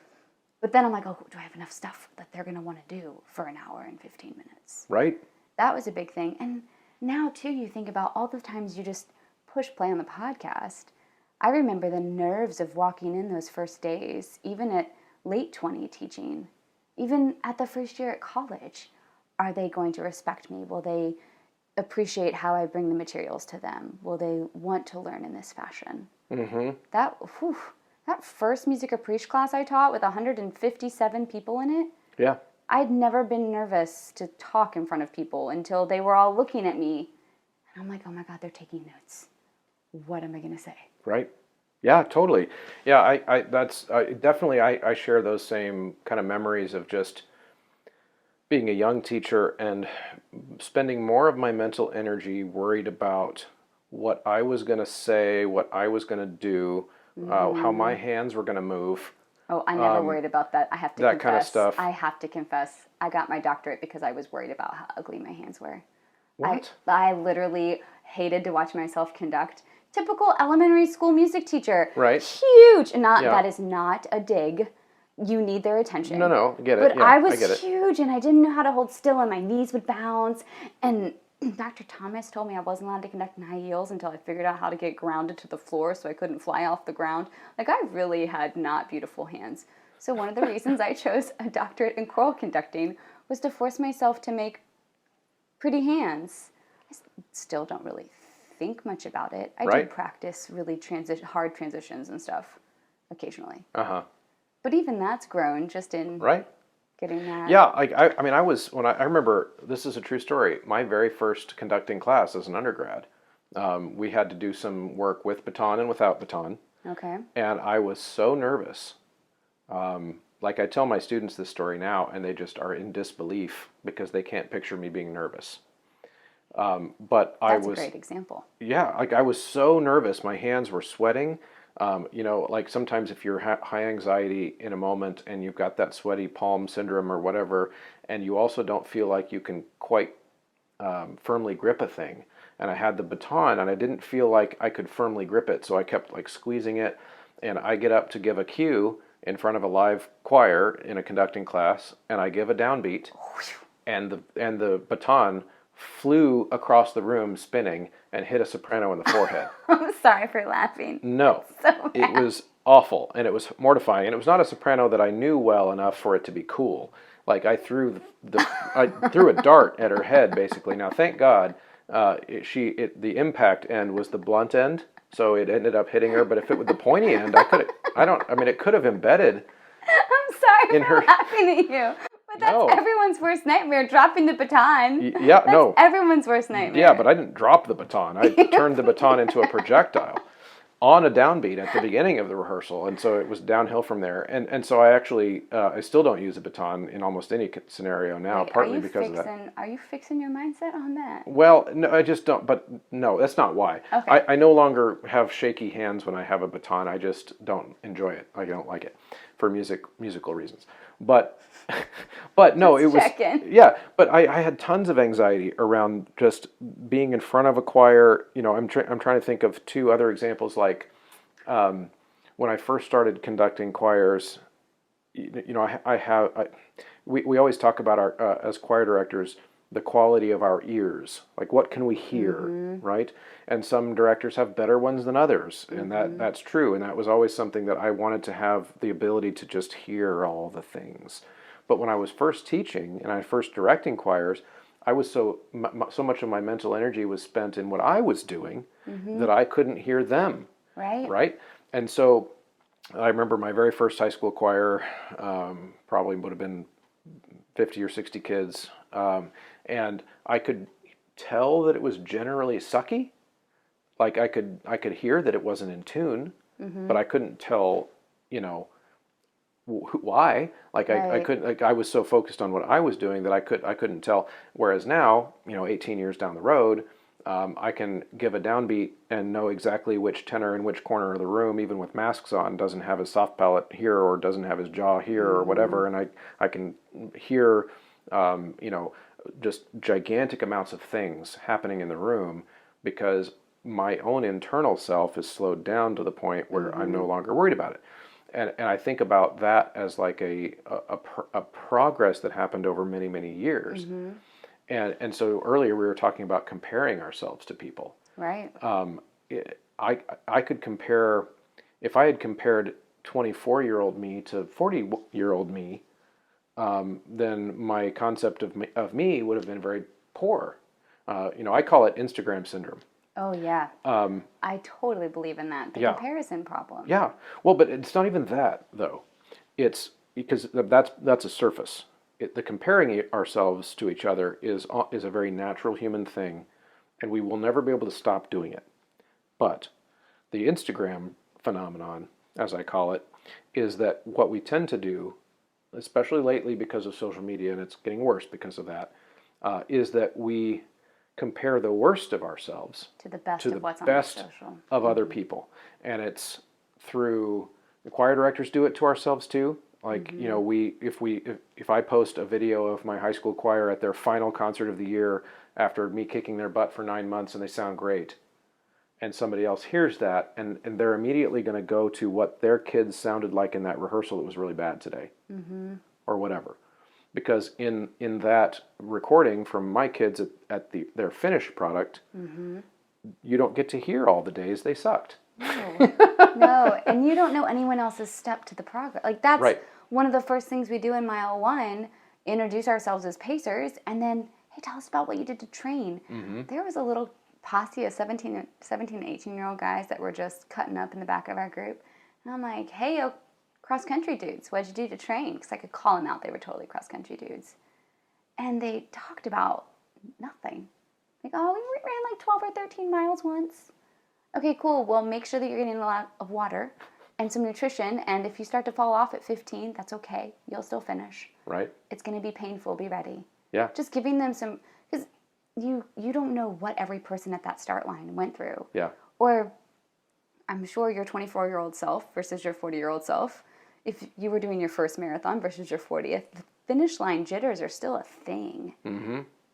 But then I'm like, oh, do I have enough stuff that they're going to want to do for an hour and 15 minutes? Right. That was a big thing. And now, too, you think about all the times you just push play on the podcast. I remember the nerves of walking in those first days, even at late 20 teaching. Even at the first year at college, are they going to respect me? Will they appreciate how I bring the materials to them? Will they want to learn in this fashion? That first music appreciation class I taught with 157 people in it, I'd never been nervous to talk in front of people until they were all looking at me. And I'm like, oh my God, they're taking notes. What am I going to say? Right. Yeah, totally. Yeah, I share those same kind of memories of just being a young teacher and spending more of my mental energy worried about what I was going to say, what I was going to do, how my hands were going to move. Oh, I never worried about that. I have to confess. That kind of stuff. I have to confess. I got my doctorate because I was worried about how ugly my hands were. What? I literally hated to watch myself conduct. Typical elementary school music teacher. Right. Huge. And that is not a dig. You need their attention. No, I get it. But I was huge and I didn't know how to hold still and my knees would bounce. And Dr. Thomas told me I wasn't allowed to conduct in high heels until I figured out how to get grounded to the floor so I couldn't fly off the ground. Like, I really had not beautiful hands. So one of the reasons I chose a doctorate in choral conducting was to force myself to make pretty hands. I still don't really think much about it. I do practice really hard transitions and stuff occasionally. But even that's grown just in getting that. Yeah, I mean, I remember, this is a true story, my very first conducting class as an undergrad, we had to do some work with baton and without baton. Okay. And I was so nervous. Like, I tell my students this story now, and they just are in disbelief because they can't picture me being nervous. But That's a great example. Yeah, like, I was so nervous. My hands were sweating. Like, sometimes if you're high anxiety in a moment and you've got that sweaty palm syndrome or whatever, and you also don't feel like you can quite firmly grip a thing. And I had the baton and I didn't feel like I could firmly grip it, so I kept like squeezing it. And I get up to give a cue in front of a live choir in a conducting class, and I give a downbeat, and the baton flew across the room spinning and hit a soprano in the forehead. I'm sorry for laughing. No, it was awful, and it was mortifying, and it was not a soprano that I knew well enough for it to be cool. Like, I threw I threw a dart at her head, basically. Now, thank God, the impact end was the blunt end, so it ended up hitting her. But if it was the pointy end, it could have embedded. I'm sorry for laughing at you. But that's everyone's worst nightmare, dropping the baton. That's everyone's worst nightmare. Yeah, but I didn't drop the baton. I turned the baton into a projectile on a downbeat at the beginning of the rehearsal, and so it was downhill from there. And so I actually, I still don't use a baton in almost any scenario now, partly because of that. Are you fixing your mindset on that? Well, no, I just don't, but no, that's not why. Okay. I no longer have shaky hands when I have a baton. I just don't enjoy it. I don't like it for musical reasons. But no, it was, but I had tons of anxiety around just being in front of a choir. I'm trying to think of two other examples. Like, when I first started conducting choirs, we always talk about our, as choir directors, the quality of our ears. Like, what can we hear, right? And some directors have better ones than others, and that's true. And that was always something that I wanted to have the ability to just hear all the things. But when I was first teaching and I first directing choirs, I was so much of my mental energy was spent in what I was doing that I couldn't hear them. Right? And so I remember my very first high school choir, probably would have been 50 or 60 kids, and I could tell that it was generally sucky. Like, I could hear that it wasn't in tune, but I couldn't tell, why. Like, I couldn't, like, I was so focused on what I was doing that I couldn't tell. Whereas now, 18 years down the road, I can give a downbeat and know exactly which tenor in which corner of the room, even with masks on, doesn't have his soft palate here or doesn't have his jaw here or whatever. And I can hear, just gigantic amounts of things happening in the room because my own internal self is slowed down to the point where I'm no longer worried about it. And I think about that as like a progress that happened over many, many years. And so earlier we were talking about comparing ourselves to people. Right. I could compare, if I had compared 24-year-old me to 40-year-old me, then my concept of me would have been very poor. I call it Instagram syndrome. Oh, yeah. I totally believe in that. The comparison problem. Yeah. Well, but it's not even that, though. It's because that's a surface. The comparing ourselves to each other is a very natural human thing, and we will never be able to stop doing it. But the Instagram phenomenon, as I call it, is that what we tend to do, especially lately because of social media, and it's getting worse because of that, is that we compare the worst of ourselves to the best of what's on social. Of other people. And it's through, the choir directors do it to ourselves too. Like, if I post a video of my high school choir at their final concert of the year after me kicking their butt for 9 months and they sound great, and somebody else hears that, and they're immediately going to go to what their kids sounded like in that rehearsal that was really bad today, or whatever. because in that recording from my kids at their finished product, you don't get to hear all the days they sucked. No, no, and you don't know anyone else's step to the progress. Like that's Right. one of the first things we do in Mile 1, introduce ourselves as pacers, and then, hey, tell us about what you did to train. There was a little posse of 17 and 18-year-old guys that were just cutting up in the back of our group. And I'm like, hey, cross-country dudes, what'd you do to train? Because I could call them out. They were totally cross-country dudes. And they talked about nothing. Like, oh, we ran like 12 or 13 miles once. Okay, cool. Well, make sure that you're getting a lot of water and some nutrition. And if you start to fall off at 15, that's okay. You'll still finish. Right. It's going to be painful. Be ready. Yeah. Just giving them some, because you don't know what every person at that start line went through. Yeah. Or I'm sure your 24-year-old self versus your 40-year-old self, if you were doing your first marathon versus your 40th, the finish line jitters are still a thing.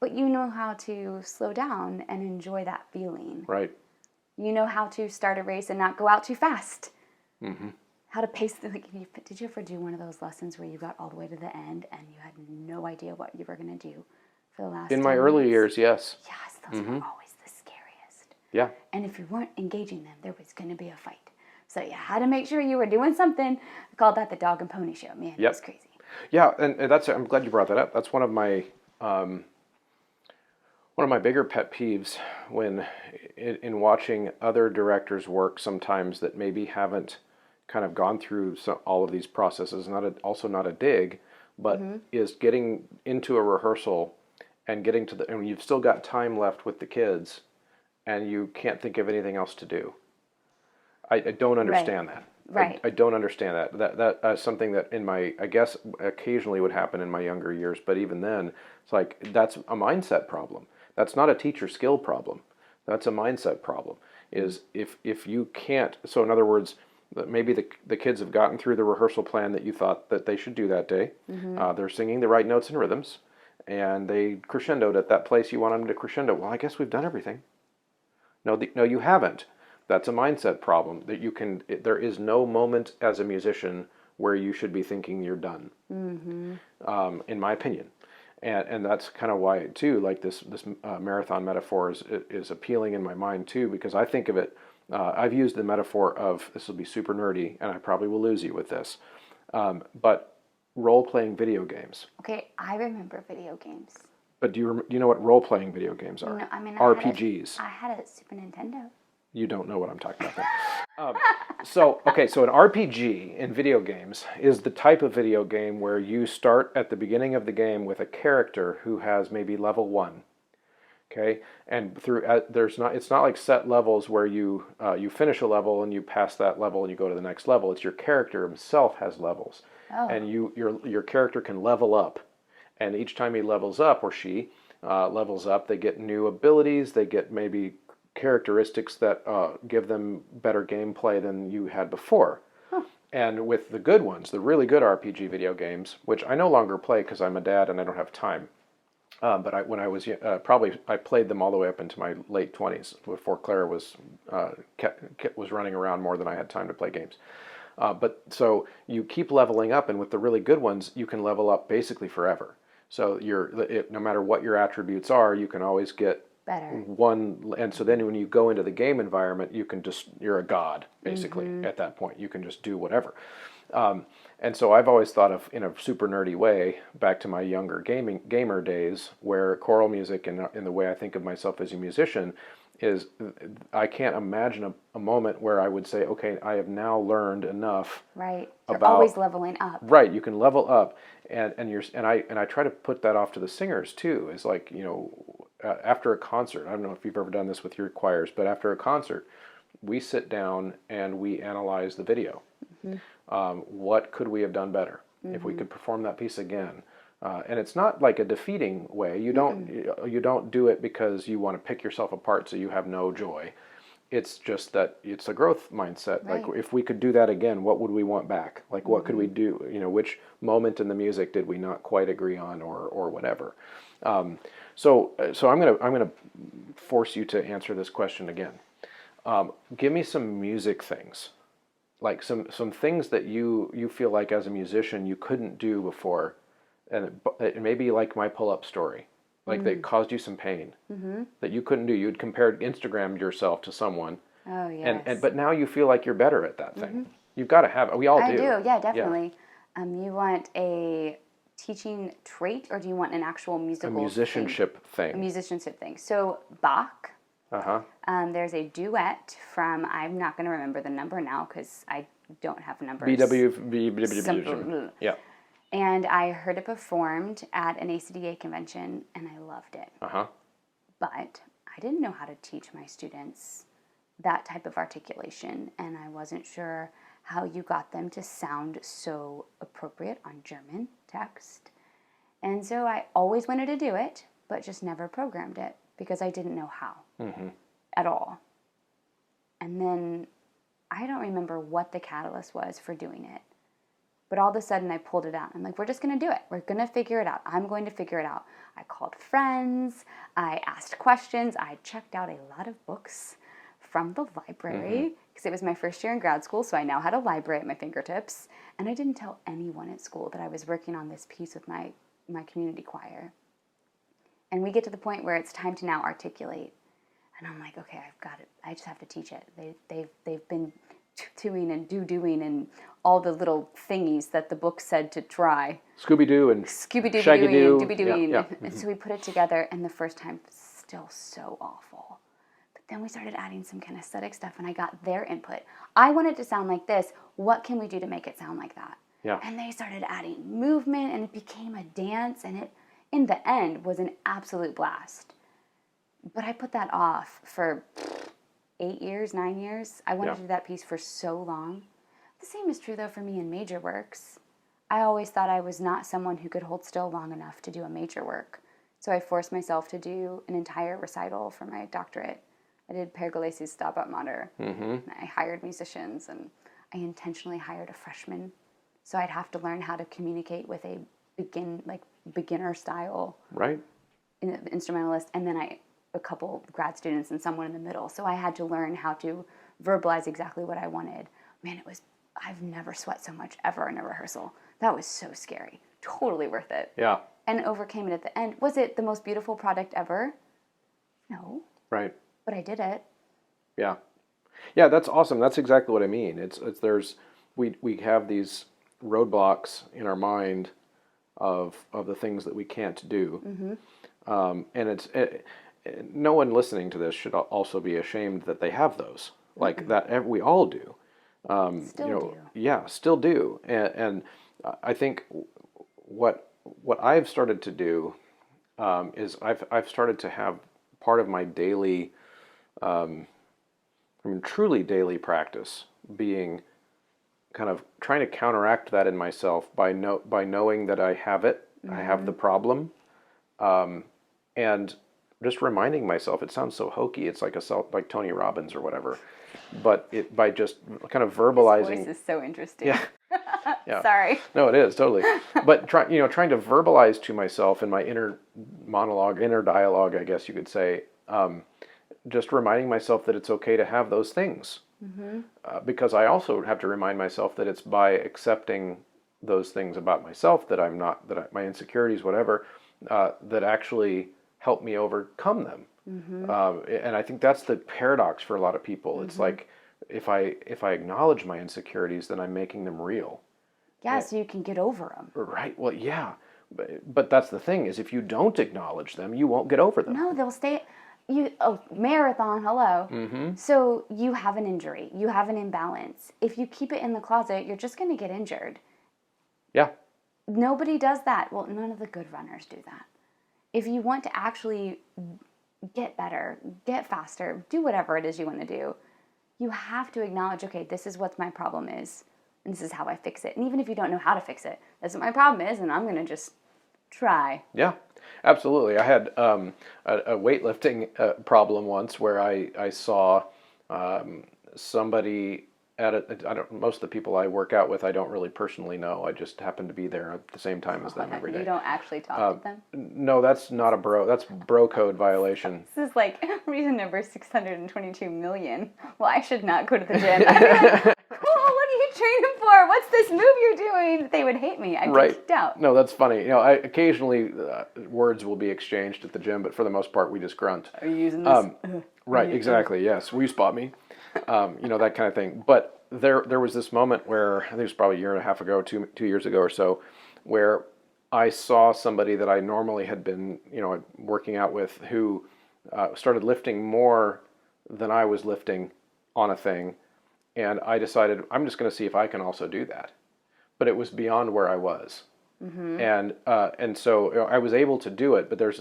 But you know how to slow down and enjoy that feeling. Right. You know how to start a race and not go out too fast. How to pace. Like, did you ever do one of those lessons where you got all the way to the end and you had no idea what you were going to do for the last? In my early years, yes. Yes, those were always the scariest. Yeah. And if you weren't engaging them, there was going to be a fight. So you had to make sure you were doing something. I called that the dog and pony show. Man, it was crazy. Yeah, and that's. I'm glad you brought that up. That's one of my bigger pet peeves when in watching other directors work sometimes that maybe haven't kind of gone through all of these processes. Also not a dig, but is getting into a rehearsal and getting to and you've still got time left with the kids, and you can't think of anything else to do. I don't understand that. Right. I don't understand that. That's something that I guess occasionally would happen in my younger years, but even then, it's like that's a mindset problem. That's not a teacher skill problem. That's a mindset problem. Is if you can't, so in other words, maybe the kids have gotten through the rehearsal plan that you thought that they should do that day. They're singing the right notes and rhythms, and they crescendoed at that place you want them to crescendo. Well, I guess we've done everything. No, you haven't. That's a mindset problem that there is no moment as a musician where you should be thinking you're done, in my opinion. And that's kind of why, too, like this marathon metaphor is appealing in my mind, too, because I think of it, I've used the metaphor of, this will be super nerdy, and I probably will lose you with this, but role-playing video games. Okay, I remember video games. But do you know what role-playing video games are? No, I mean, RPGs. I had a Super Nintendo. You don't know what I'm talking about then. So an RPG in video games is the type of video game where you start at the beginning of the game with a character who has maybe level 1. Okay, and it's not like set levels where you finish a level and you pass that level and you go to the next level. It's your character himself has levels, and your character can level up, and each time he levels up or she levels up, they get new abilities. They get maybe characteristics that give them better gameplay than you had before. And with the good ones, the really good RPG video games, which I no longer play because I'm a dad and I don't have time, but when I was I played them all the way up into my late 20s before Clara was running around more than I had time to play games. But so you keep leveling up, and with the really good ones, you can level up basically forever. So no matter what your attributes are, you can always get better one. And so then when you go into the game environment, you're a god basically. At that point. You can just do whatever. And so I've always thought of, in a super nerdy way, back to my younger gamer days, where choral music in the way I think of myself as a musician is, I can't imagine a moment where I would say, okay, I have now learned enough. Right. You're always leveling up. Right. You can level up, and I try to put that off to the singers too. Is like, after a concert, I don't know if you've ever done this with your choirs, but after a concert, we sit down and we analyze the video. What could we have done better if we could perform that piece again? And it's not like a defeating way. You don't do it because you want to pick yourself apart so you have no joy. It's just that it's a growth mindset. Right. Like, if we could do that again, what would we want back? Like, what could we do? Which moment in the music did we not quite agree on, or whatever? So I'm gonna force you to answer this question again. Give me some music things, like some things that you feel like as a musician you couldn't do before, and it may be like my pull-up story, like that caused you some pain that you couldn't do. You'd compared Instagrammed yourself to someone. Oh, yes. But now you feel like you're better at that thing. You've got to have it. We all do. I do, yeah, definitely. Yeah. You want a teaching trait, or do you want an actual musical musicianship thing? A musicianship thing. So Bach. There's a duet from, I'm not going to remember the number now because I don't have numbers. Yeah. And I heard it performed at an ACDA convention, and I loved it. But I didn't know how to teach my students that type of articulation, and I wasn't sure how you got them to sound so appropriate on German text. And so I always wanted to do it, but just never programmed it because I didn't know how at all. And then I don't remember what the catalyst was for doing it. But all of a sudden I pulled it out. I'm like, we're just going to do it. We're going to figure it out. I'm going to figure it out. I called friends. I asked questions. I checked out a lot of books from the library because it was my first year in grad school, so I now had a library at my fingertips. And I didn't tell anyone at school that I was working on this piece with my community choir. And we get to the point where it's time to now articulate. And I'm like, okay, I've got it. I just have to teach it. They've been doing and doing and all the little thingies that the book said to try. Scooby-Doo and Scooby-Doo and Dooby-Dooing. Yeah. And so we put it together, and the first time, still so awful. But then we started adding some kinesthetic stuff, and I got their input. I want it to sound like this. What can we do to make it sound like that? Yeah. And they started adding movement, and it became a dance, and it, in the end, was an absolute blast. But I put that off for 8 years, 9 years. I wanted to do that piece for so long. The same is true, though, for me in major works. I always thought I was not someone who could hold still long enough to do a major work. So I forced myself to do an entire recital for my doctorate. I did Pergolesi's Stabat Mater. I hired musicians, and I intentionally hired a freshman. So I'd have to learn how to communicate with a beginner style instrumentalist, and then a couple grad students and someone in the middle. So I had to learn how to verbalize exactly what I wanted. Man, I've never sweat so much ever in a rehearsal. That was so scary. Totally worth it. Yeah. And overcame it at the end. Was it the most beautiful product ever? No. Right. But I did it. Yeah. Yeah, that's awesome. That's exactly what I mean. We have these roadblocks in our mind of the things that we can't do. And no one listening to this should also be ashamed that they have those. Like that, we all do. Still do. Yeah, still do. And I think what I've started to do is I've started to have part of my daily, truly daily practice being kind of trying to counteract that in myself by knowing that I have it, I have the problem, and just reminding myself. It sounds so hokey. It's like Tony Robbins or whatever, but by just kind of verbalizing. His voice is so interesting. Yeah. Yeah. Sorry. No, it is totally. But trying to verbalize to myself in my inner monologue, inner dialogue, I guess you could say, just reminding myself that it's okay to have those things. Because I also have to remind myself that it's by accepting those things about myself that I'm not, my insecurities, whatever, that actually help me overcome them. And I think that's the paradox for a lot of people. It's like, if I acknowledge my insecurities, then I'm making them real. Yeah, so you can get over them. Right. Well, yeah. But that's the thing, is if you don't acknowledge them, you won't get over them. No, they'll stay. Marathon, hello. So you have an injury. You have an imbalance. If you keep it in the closet, you're just going to get injured. Yeah. Nobody does that. Well, none of the good runners do that. If you want to actually get better, get faster, do whatever it is you want to do, you have to acknowledge, okay, this is what my problem is, and this is how I fix it. And even if you don't know how to fix it, that's what my problem is, and I'm going to just try. Yeah, absolutely. I had a weightlifting problem once where I saw somebody most of the people I work out with, I don't really personally know. I just happen to be there at the same time as them every day. You don't actually talk to them? No, that's not a bro. That's bro code violation. This is like reason number 622 million. Well, I should not go to the gym. Cool, what are you training for? What's this move you're doing? They would hate me. I'd get kicked out. No, that's funny. Occasionally words will be exchanged at the gym, but for the most part, we just grunt. Are you using this? Right, exactly. Yes. Will you spot me? That kind of thing. But there was this moment where, I think it was probably a year and a half ago, 2 years ago or so, where I saw somebody that I normally had been, working out with who started lifting more than I was lifting on a thing. And I decided, I'm just going to see if I can also do that. But it was beyond where I was. Mm-hmm. And so I was able to do it, but there's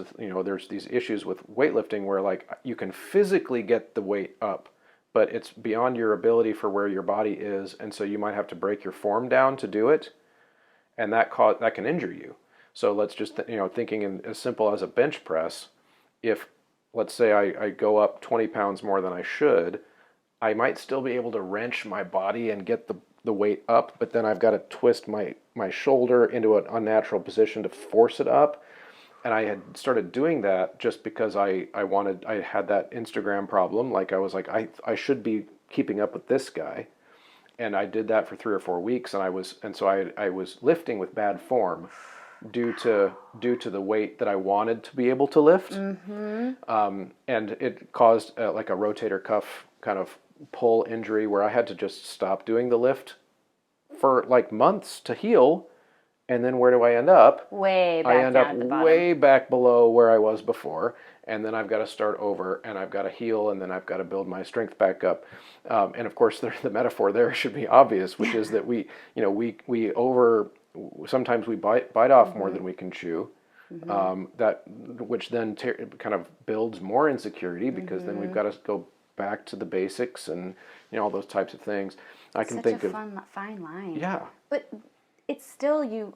these issues with weightlifting where like you can physically get the weight up, but it's beyond your ability for where your body is, and so you might have to break your form down to do it, and that can injure you. So let's just thinking in as simple as a bench press, if let's say I go up 20 pounds more than I should, I might still be able to wrench my body and get the weight up, but then I've got to twist my shoulder into an unnatural position to force it up. And I had started doing that just because I had that Instagram problem. Like I was like, I should be keeping up with this guy. And I did that for 3 or 4 weeks, and I was lifting with bad form due to the weight that I wanted to be able to lift. Mm-hmm. And it caused like a rotator cuff kind of pull injury where I had to just stop doing the lift for like months to heal. And then where do I end up? Way back I end down up at the bottom. Way back below where I was before. And then I've got to start over, and I've got to heal, and then I've got to build my strength back up. And of course, the metaphor there should be obvious, which is that sometimes we bite off mm-hmm. more than we can chew. Mm-hmm. Which then kind of builds more insecurity, because mm-hmm. then we've got to go back to the basics and all those types of things. I can think of fine line. Yeah, but it's still you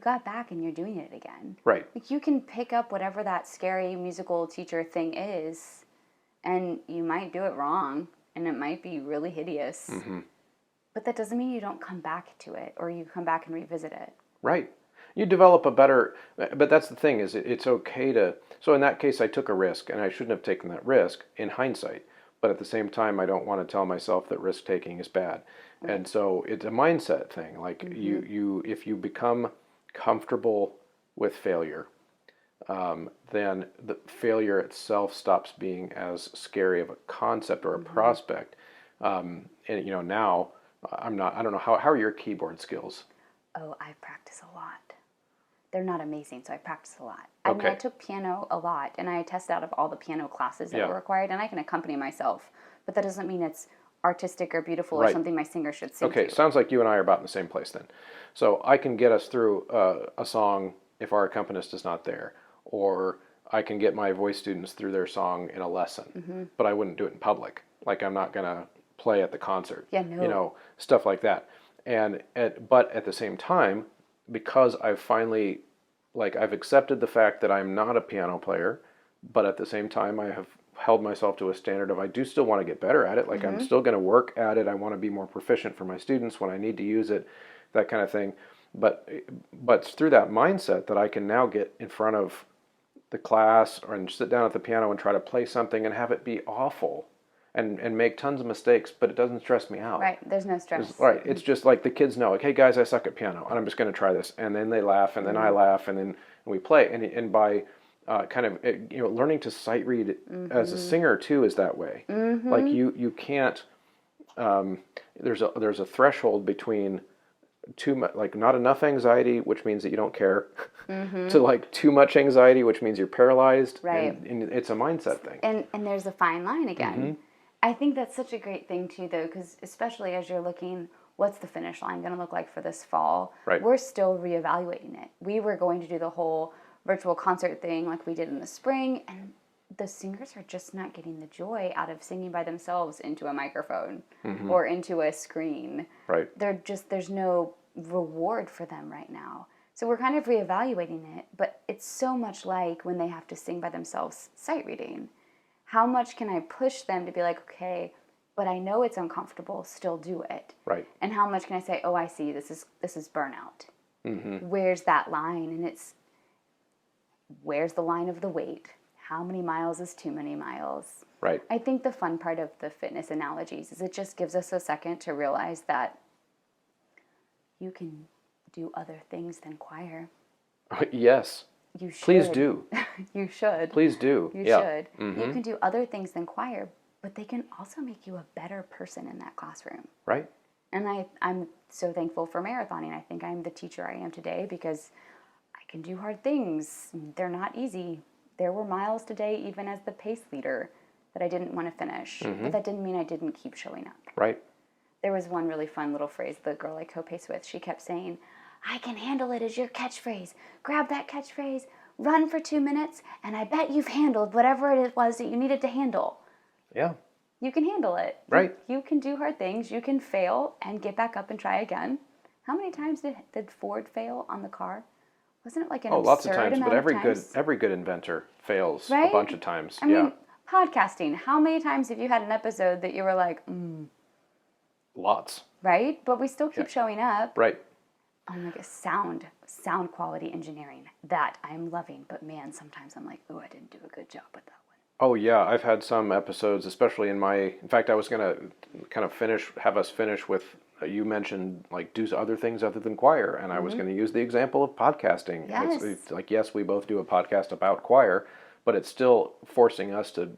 got back and you're doing it again. Right. Like you can pick up whatever that scary musical teacher thing is, and you might do it wrong, and it might be really hideous. Mm-hmm. But that doesn't mean you don't come back to it, or you come back and revisit it. Right. You develop a better, but that's the thing, is it's okay to, so in that case I took a risk, and I shouldn't have taken that risk in hindsight. But at the same time, I don't want to tell myself that risk taking is bad. Right. And so it's a mindset thing. Like mm-hmm. If you become comfortable with failure, then the failure itself stops being as scary of a concept or a mm-hmm. prospect. And now I don't know, how are your keyboard skills? Oh, I practice a lot. They're not amazing, so I practice a lot. Okay. I mean, I took piano a lot, and I tested out of all the piano classes that were required, and I can accompany myself. But that doesn't mean it's artistic or beautiful or something my singer should sing to. Okay, sounds like you and I are about in the same place then. So I can get us through a song if our accompanist is not there, or I can get my voice students through their song in a lesson, mm-hmm. but I wouldn't do it in public. Like I'm not going to play at the concert. Yeah, no. Stuff like that. But at the same time, because I've finally, I've accepted the fact that I'm not a piano player, but at the same time I have held myself to a standard of I do still want to get better at it. Like mm-hmm. I'm still going to work at it. I want to be more proficient for my students when I need to use it, that kind of thing. But it's through that mindset that I can now get in front of the class and sit down at the piano and try to play something and have it be awful. And make tons of mistakes, but it doesn't stress me out. Right, there's no stress. It's just like the kids know, like, hey guys, I suck at piano, and I'm just going to try this. And then they laugh, and then mm-hmm. I laugh, and then we play. And by kind of learning to sight read mm-hmm. as a singer too is that way. Mm-hmm. Like you can't. There's a threshold between too much, like not enough anxiety, which means that you don't care, mm-hmm. to like too much anxiety, which means you're paralyzed. Right, and it's a mindset thing. And there's a fine line again. Mm-hmm. I think that's such a great thing too, though, because especially as you're looking, what's the finish line going to look like for this fall? Right. We're still reevaluating it. We were going to do the whole virtual concert thing like we did in the spring, and the singers are just not getting the joy out of singing by themselves into a microphone mm-hmm. or into a screen. Right. There's no reward for them right now. So we're kind of reevaluating it, but it's so much like when they have to sing by themselves sight reading. How much can I push them to be like, okay, but I know it's uncomfortable, still do it. Right. And how much can I say, oh, I see, this is burnout. Mm-hmm. Where's that line? And where's the line of the weight? How many miles is too many miles? Right. I think the fun part of the fitness analogies is it just gives us a second to realize that you can do other things than choir. Yes. You should. Please do. You should. Please do. You yeah. should. You can do other things than choir, but they can also make you a better person in that classroom. Right. And I'm so thankful for marathoning. I think I'm the teacher I am today because I can do hard things. They're not easy. There were miles today, even as the pace leader, that I didn't want to finish. But that didn't mean I didn't keep showing up. Right. There was one really fun little phrase the girl I co-pace with, she kept saying, I can handle it as your catchphrase. Grab that catchphrase, run for 2 minutes, and I bet you've handled whatever it was that you needed to handle. Yeah. You can handle it. Right. You can do hard things. You can fail and get back up and try again. How many times did Ford fail on the car? Wasn't it like an absurd lots of times, amount but of times? every good inventor fails Right? a bunch of times. I mean, podcasting. How many times have you had an episode that you were like, Lots. right? But we still keep showing up. Right. Oh my gosh, sound quality engineering. That I'm loving. But man, sometimes I'm like, oh, I didn't do a good job with that one. Oh yeah, I've had some episodes, especially in fact, I was gonna kind of have us finish with, you mentioned like do other things other than choir, and I was gonna use the example of podcasting. Yes. It's like, yes, we both do a podcast about choir, but it's still forcing us to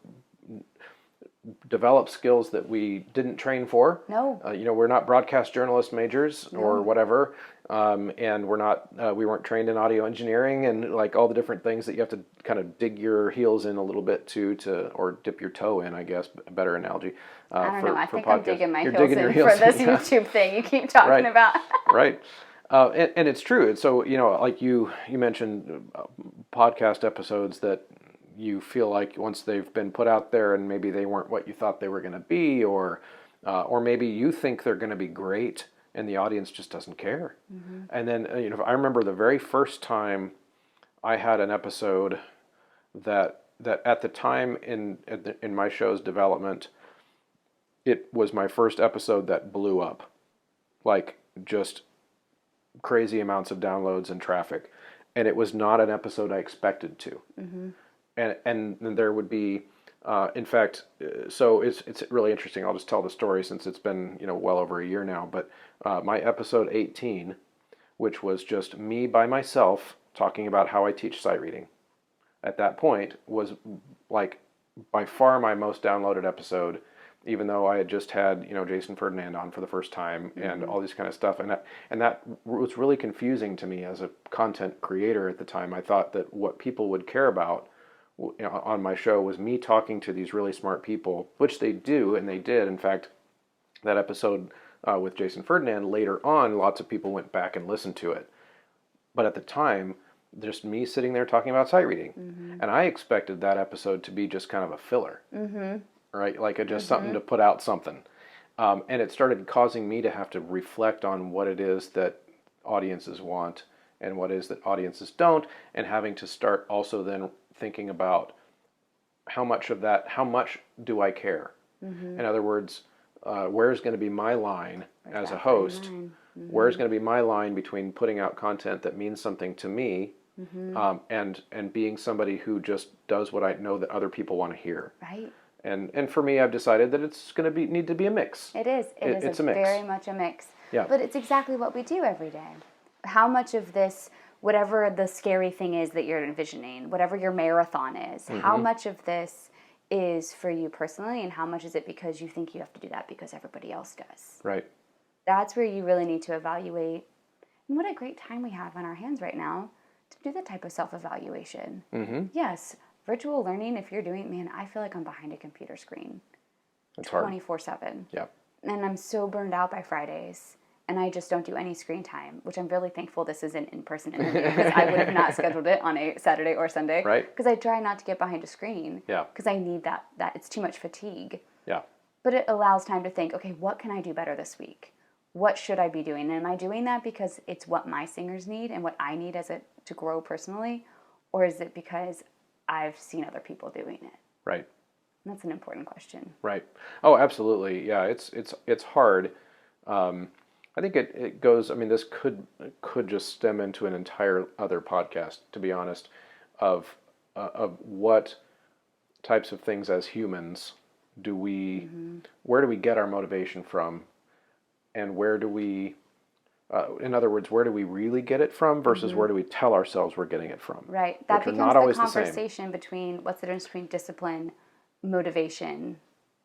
develop skills that we didn't train for. No. We're not broadcast journalist majors or whatever, and we weren't trained in audio engineering and like all the different things that you have to kind of dig your heels in a little bit or dip your toe in, I guess, a better analogy. I don't know. I think podcasts. I'm digging my You're heels digging in your heels for this in, YouTube thing you keep talking about. Right. And it's true. And so, like you mentioned podcast episodes that you feel like once they've been put out there and maybe they weren't what you thought they were going to be, or maybe you think they're going to be great and the audience just doesn't care. And then, I remember the very first time I had an episode that at the time in my show's development, it was my first episode that blew up, like just crazy amounts of downloads and traffic. And it was not an episode I expected to. And there would be, in fact, so it's really interesting. I'll just tell the story since it's been, well over a year now. But my episode 18, which was just me by myself talking about how I teach sight reading, at that point was like by far my most downloaded episode, even though I had just had, Jason Ferdinand on for the first time and all this kind of stuff. And that was really confusing to me as a content creator at the time. I thought that what people would care about on my show was me talking to these really smart people, which they do, and they did. In fact, that episode with Jason Ferdinand, later on, lots of people went back and listened to it. But at the time, just me sitting there talking about sight reading. And I expected that episode to be just kind of a filler, right? Like just something to put out something. And it started causing me to have to reflect on what it is that audiences want and what it is that audiences don't, and having to start also then thinking about how much do I care? In other words, where's going to be my line as a host? Where's going to be my line between putting out content that means something to me and being somebody who just does what I know that other people want to hear? Right. And for me, I've decided that it's going to need to be a mix. It is. It's a mix. Very much a mix. Yeah. But it's exactly what we do every day. How much of this, whatever the scary thing is that you're envisioning, whatever your marathon is, how much of this is for you personally, and how much is it because you think you have to do that because everybody else does? Right. That's where you really need to evaluate. And what a great time we have on our hands right now to do that type of self-evaluation. Yes, virtual learning, if you're doing, man, I feel like I'm behind a computer screen. It's hard. 24/7. Yeah. And I'm so burned out by Fridays. And I just don't do any screen time, which I'm really thankful this is an in-person interview because I would have not scheduled it on a Saturday or Sunday. Right. Because I try not to get behind a screen. Yeah. Because I need that it's too much fatigue. Yeah. But it allows time to think, okay, what can I do better this week? What should I be doing? And am I doing that because it's what my singers need and what I need to grow personally? Or is it because I've seen other people doing it? Right. And that's an important question. Right. Oh, absolutely. Yeah, it's hard. I think it goes, I mean, this could just stem into an entire other podcast, to be honest, of what types of things as humans where do we get our motivation from, and where do we In other words, where do we really get it from versus where do we tell ourselves we're getting it from? Right. That which are becomes not the always the same. conversation between what's the difference between discipline, motivation,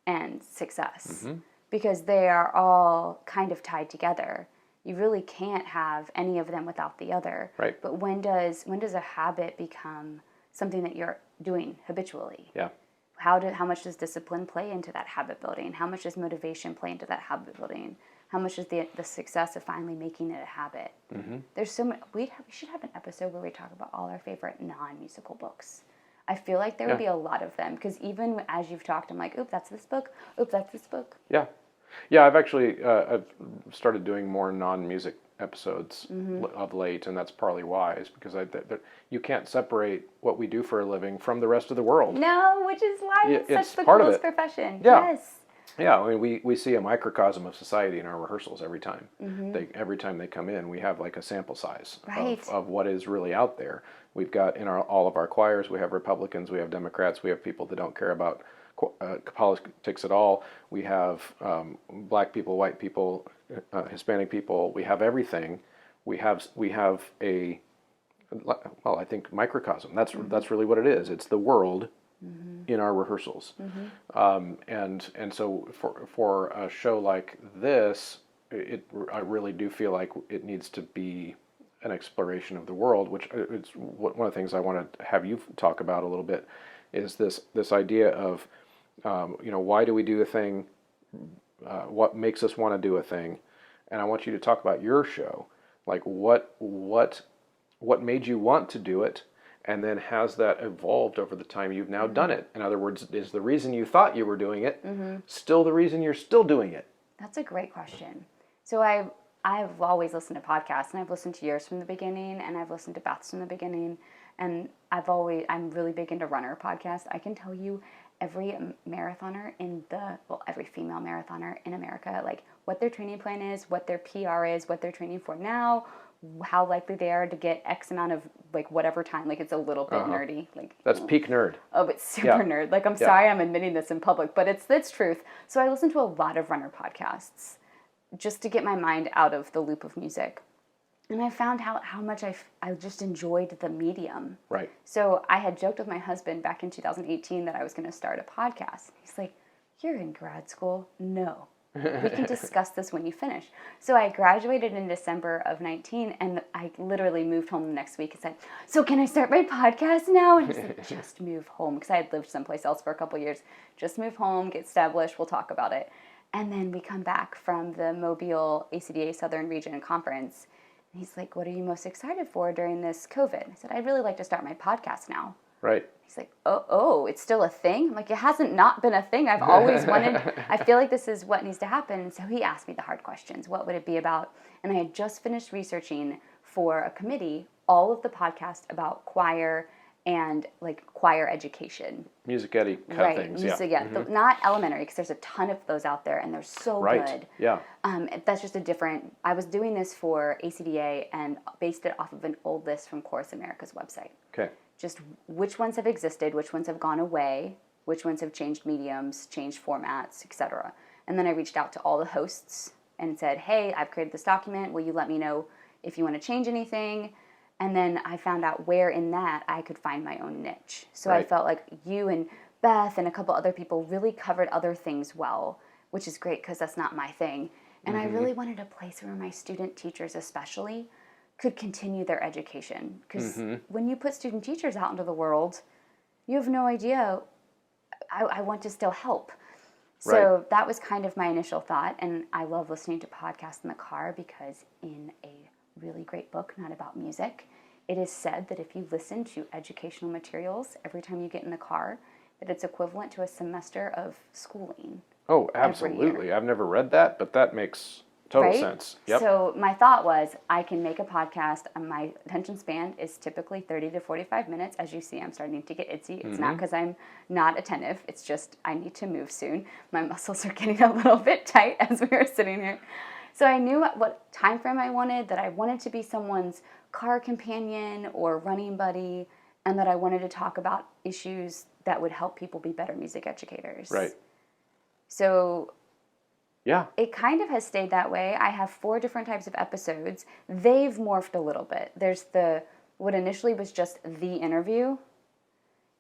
and success. Because they are all kind of tied together. You really can't have any of them without the other. Right. But when does a habit become something that you're doing habitually? Yeah. How much does discipline play into that habit building? How much does motivation play into that habit building? How much is the success of finally making it a habit? There's so much. We should have an episode where we talk about all our favorite non-musical books. I feel like there would be a lot of them because even as you've talked, I'm like, oop, that's this book. Oop, that's this book. Yeah. Yeah, I've actually I've started doing more non-music episodes of late, and that's partly why is because you can't separate what we do for a living from the rest of the world. No, which is why it's such the part coolest of it. profession. Yeah. Yes. Yeah, I mean, we see a microcosm of society in our rehearsals every time. Every time they come in, we have like a sample size of what is really out there. We've got in all of our choirs, we have Republicans, we have Democrats, we have people that don't care about politics at all. We have black people, white people, Hispanic people. We have everything. We have a, well, I think microcosm. That's really what it is. It's the world in our rehearsals. And so for a show like this, I really do feel like it needs to be an exploration of the world, which it's one of the things I want to have you talk about a little bit is this idea of why do we do a thing? What makes us want to do a thing? And I want you to talk about your show, like what made you want to do it, and then has that evolved over the time you've now done it? In other words, is the reason you thought you were doing it still the reason you're still doing it? That's a great question. So I've always listened to podcasts, and I've listened to yours from the beginning, and I've listened to Beth's from the beginning, and I'm really big into runner podcasts. I can tell you every marathoner every female marathoner in America, like what their training plan is, what their PR is, what they're training for now, how likely they are to get X amount of like whatever time. Like it's a little bit nerdy. Like that's peak nerd. Oh, it's super nerd. Like I'm sorry I'm admitting this in public, but it's truth. So I listen to a lot of runner podcasts just to get my mind out of the loop of music. And I found how much I just enjoyed the medium. Right. So I had joked with my husband back in 2018 that I was going to start a podcast. He's like, "You're in grad school? No. We can discuss this when you finish." So I graduated in December of 19, and I literally moved home the next week and said, "So can I start my podcast now?" And he's like, "Just move home," because I had lived someplace else for a couple of years. "Just move home, get established, we'll talk about it." And then we come back from the Mobile ACDA Southern Region Conference, and he's like, "What are you most excited for during this COVID?" I said, "I'd really like to start my podcast now." Right. He's like, oh, it's still a thing? I'm like, it hasn't not been a thing. I've always wanted, I feel like this is what needs to happen. And so he asked me the hard questions. What would it be about? And I had just finished researching for a committee all of the podcasts about choir and like choir education. Music edy kind of things. Music, yeah. Not elementary, because there's a ton of those out there and they're so good. Yeah. That's just a different, I was doing this for ACDA and based it off of an old list from Chorus America's website. Okay. Just which ones have existed, which ones have gone away, which ones have changed mediums, changed formats, etc. And then I reached out to all the hosts and said, "Hey, I've created this document. Will you let me know if you want to change anything?" And then I found out where in that I could find my own niche. So I felt like you and Beth and a couple other people really covered other things well, which is great because that's not my thing. And I really wanted a place where my student teachers especially could continue their education. Because when you put student teachers out into the world, you have no idea. I want to still help. So that was kind of my initial thought. And I love listening to podcasts in the car because in a really great book, Not About Music, it is said that if you listen to educational materials every time you get in the car, that it's equivalent to a semester of schooling. Oh, absolutely. I've never read that, but that makes total sense. Yep. So my thought was I can make a podcast. My attention span is typically 30 to 45 minutes. As you see, I'm starting to get itsy. It's not because I'm not attentive. It's just I need to move soon. My muscles are getting a little bit tight as we were sitting here. So I knew what time frame I wanted, that I wanted to be someone's car companion or running buddy, and that I wanted to talk about issues that would help people be better music educators. Right. So Yeah. It kind of has stayed that way. I have 4 different types of episodes. They've morphed a little bit. There's what initially was just the interview.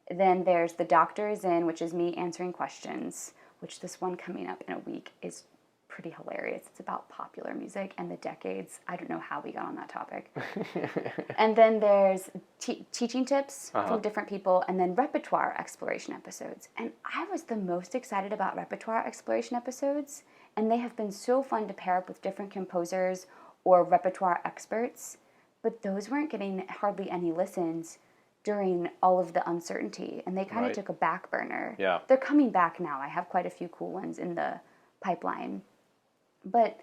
Then there's the Doctor is In, which is me answering questions, which this one coming up in a week is pretty hilarious. It's about popular music and the decades. I don't know how we got on that topic. And then there's teaching tips from different people, and then repertoire exploration episodes. And I was the most excited about repertoire exploration episodes, and they have been so fun to pair up with different composers or repertoire experts, but those weren't getting hardly any listens during all of the uncertainty, and they kind of took a back burner. Yeah. They're coming back now. I have quite a few cool ones in the pipeline. But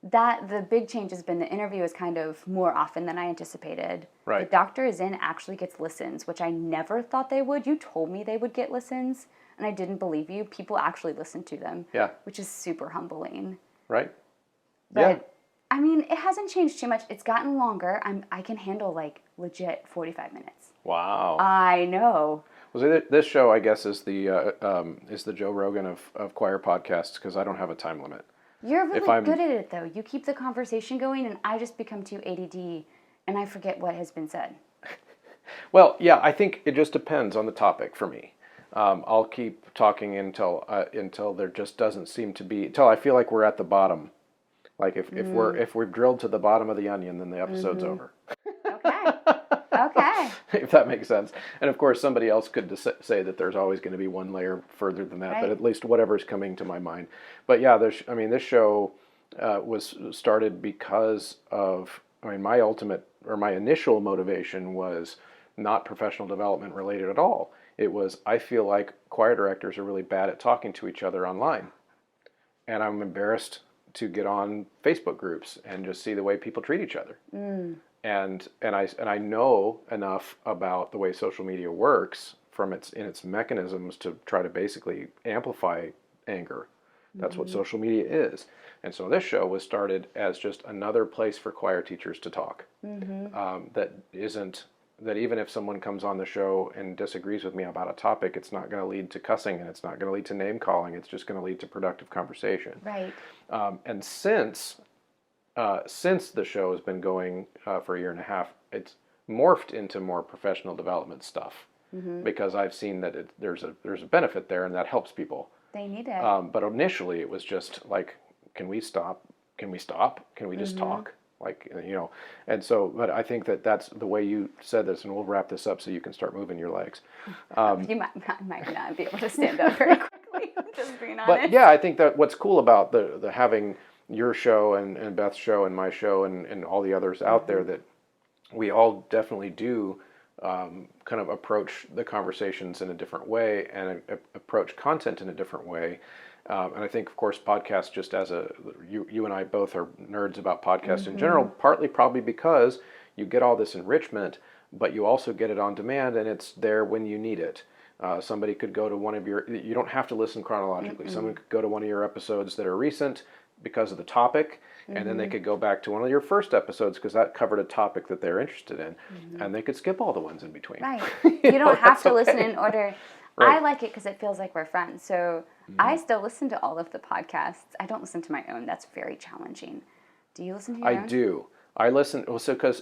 the big change has been the interview is kind of more often than I anticipated. Right. The Doctor is In actually gets listens, which I never thought they would. You told me they would get listens, and I didn't believe you. People actually listen to them. Yeah. Which is super humbling. Right. But, yeah. I mean, it hasn't changed too much. It's gotten longer. I can handle, like, legit 45 minutes. Wow. I know. Well, this show, I guess, is the Joe Rogan of choir podcasts, because I don't have a time limit. You're really good at it, though. You keep the conversation going, and I just become too ADD, and I forget what has been said. Well, yeah, I think it just depends on the topic for me. I'll keep talking until there just doesn't seem to be, until I feel like we're at the bottom. Like if we've drilled to the bottom of the onion, then the episode's over. Okay. Okay. If that makes sense. And of course, somebody else could say that there's always going to be one layer further than that, but at least whatever's coming to my mind. But yeah, this show was started because of, my initial motivation was not professional development related at all. It was, I feel like choir directors are really bad at talking to each other online. And I'm embarrassed to get on Facebook groups and just see the way people treat each other. And I know enough about the way social media works from its mechanisms to try to basically amplify anger. That's what social media is. And so this show was started as just another place for choir teachers to talk. That even if someone comes on the show and disagrees with me about a topic, it's not going to lead to cussing, and it's not going to lead to name calling. It's just going to lead to productive conversation. Right. And since the show has been going for a year and a half, it's morphed into more professional development stuff, because I've seen that there's a benefit there, and that helps people. They need it. But initially, it was just like, can we stop? Can we stop? Can we just talk? Like, and so, but I think that's the way you said this, and we'll wrap this up so you can start moving your legs. You might not be able to stand up very quickly, just being honest. But yeah, I think that what's cool about the having your show and Beth's show and my show and all the others out there, that we all definitely do kind of approach the conversations in a different way and approach content in a different way. And I think, of course, podcasts, just as you and I both are nerds about podcasts in general, partly probably because you get all this enrichment, but you also get it on demand, and it's there when you need it. Somebody could go to you don't have to listen chronologically. Someone could go to one of your episodes that are recent because of the topic, and then they could go back to one of your first episodes because that covered a topic that they're interested in, and they could skip all the ones in between. Right. You don't have to listen okay. in order. Right. I like it because it feels like we're friends. So I still listen to all of the podcasts. I don't listen to my own. That's very challenging. Do you listen to your own? I do. I listen. Well, so because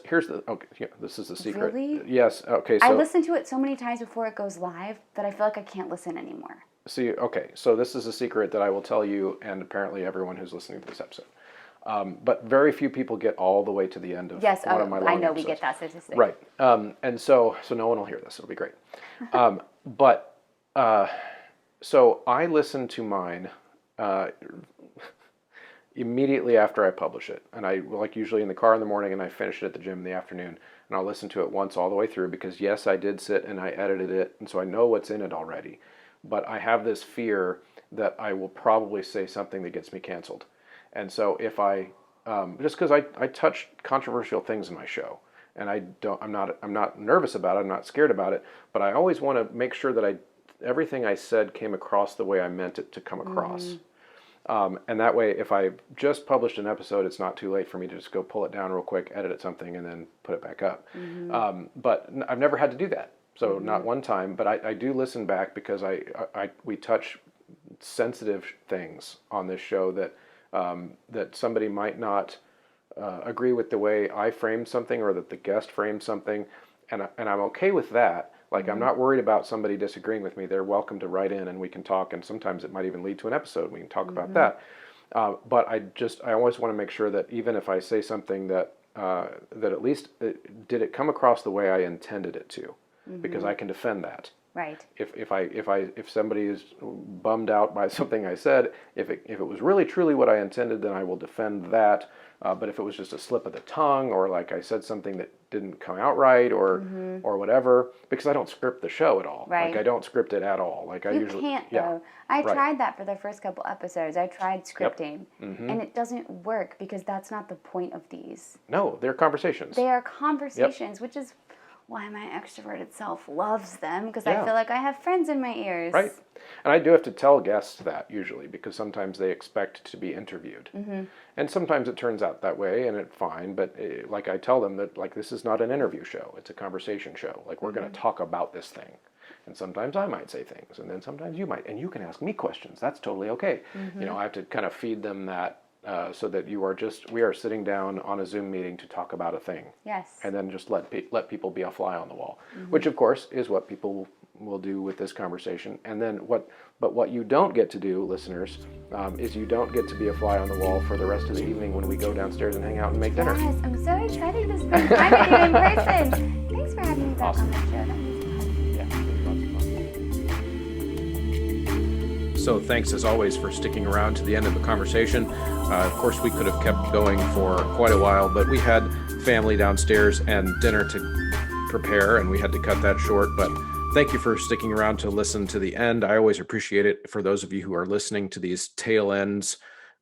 this is the secret. Really? Yes. Okay. So I listen to it so many times before it goes live that I feel like I can't listen anymore. See, okay. So this is a secret that I will tell you, and apparently everyone who's listening to this episode. But very few people get all the way to the end of one of my long I know episodes. we get that statistic. Right. And so no one will hear this. It'll be great. So I listen to mine immediately after I publish it. And I usually in the car in the morning, and I finish it at the gym in the afternoon. And I'll listen to it once all the way through because, yes, I did sit and I edited it. And so I know what's in it already. But I have this fear that I will probably say something that gets me canceled. And so if just because I touch controversial things in my show, and I'm not nervous about it, I'm not scared about it, but I always want to make sure that everything I said came across the way I meant it to come across. And that way, if I just published an episode, it's not too late for me to just go pull it down real quick, edit something, and then put it back up. But I've never had to do that. So not one time, but I do listen back because we touch sensitive things on this show that that somebody might not agree with the way I framed something or that the guest framed something, and I'm okay with that. Like, I'm not worried about somebody disagreeing with me. They're welcome to write in and we can talk, and sometimes it might even lead to an episode. We can talk about that. But I always want to make sure that even if I say something that at least did it come across the way I intended it to, because I can defend that. Right. If somebody is bummed out by something I said, if it was really truly what I intended, then I will defend that. But if it was just a slip of the tongue, or like I said something that didn't come out right, or whatever, because I don't script the show at all. Right. Like, I don't script it at all. Like, You can't though. I Right. tried that for the first couple episodes. I tried scripting, and it doesn't work because that's not the point of these. No, they're conversations. They are conversations, which is why my extroverted self loves them, because I feel like I have friends in my ears. Right. And I do have to tell guests that usually, because sometimes they expect to be interviewed. And sometimes it turns out that way, and it's fine. But like, I tell them that, like, this is not an interview show. It's a conversation show. Like, we're going to talk about this thing. And sometimes I might say things, and then sometimes you might. And you can ask me questions. That's totally okay. You know, I have to kind of feed them that so that we are sitting down on a Zoom meeting to talk about a thing. Yes. And then just let people be a fly on the wall, which of course is what people will do with this conversation. And then what you don't get to do, listeners, is you don't get to be a fly on the wall for the rest of the evening when we go downstairs and hang out and make dinner. Yes, I'm so excited to spend time with you in person. Thanks for having me back on the show. That was fun. So thanks as always for sticking around to the end of the conversation. Of course, we could have kept going for quite a while, but we had family downstairs and dinner to prepare, and we had to cut that short. But thank you for sticking around to listen to the end. I always appreciate it for those of you who are listening to these tail ends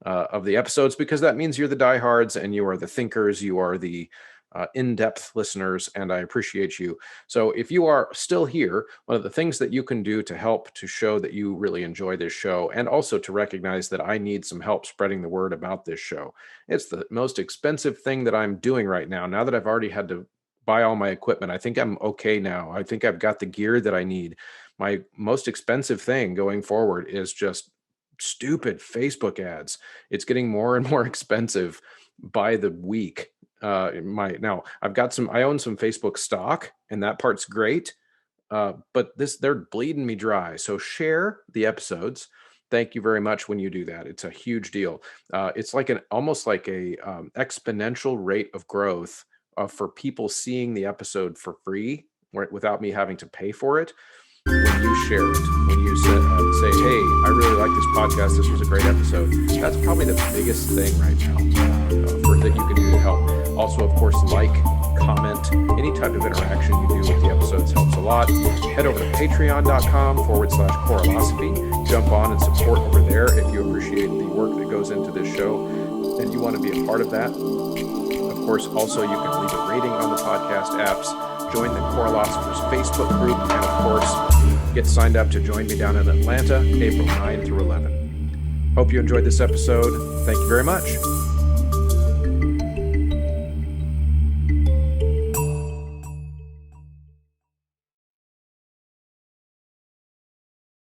of the episodes, because that means you're the diehards and you are the thinkers, you are the in-depth listeners, and I appreciate you. So if you are still here, one of the things that you can do to help to show that you really enjoy this show, and also to recognize that I need some help spreading the word about this show. It's the most expensive thing that I'm doing right now. Now that I've already had to buy all my equipment, I think I'm okay now. I think I've got the gear that I need. My most expensive thing going forward is just stupid Facebook ads. It's getting more and more expensive by the week. Now I own some Facebook stock, and that part's great. But they're bleeding me dry. So share the episodes. Thank you very much when you do that. It's a huge deal. It's like almost like a exponential rate of growth for people seeing the episode for free without me having to pay for it. When you share it, when you say, hey, I really like this podcast, this was a great episode, that's probably the biggest thing right now that you can do to help. Also, of course, like, comment, any type of interaction you do with the episodes helps a lot. Head over to patreon.com/choralosophy. Jump on and support over there if you appreciate the work that goes into this show and you want to be a part of that. Of course, also, you can leave a rating on the podcast apps, join the Choralosophers Facebook group, and of course, get signed up to join me down in Atlanta, April 9 through 11. Hope you enjoyed this episode. Thank you very much.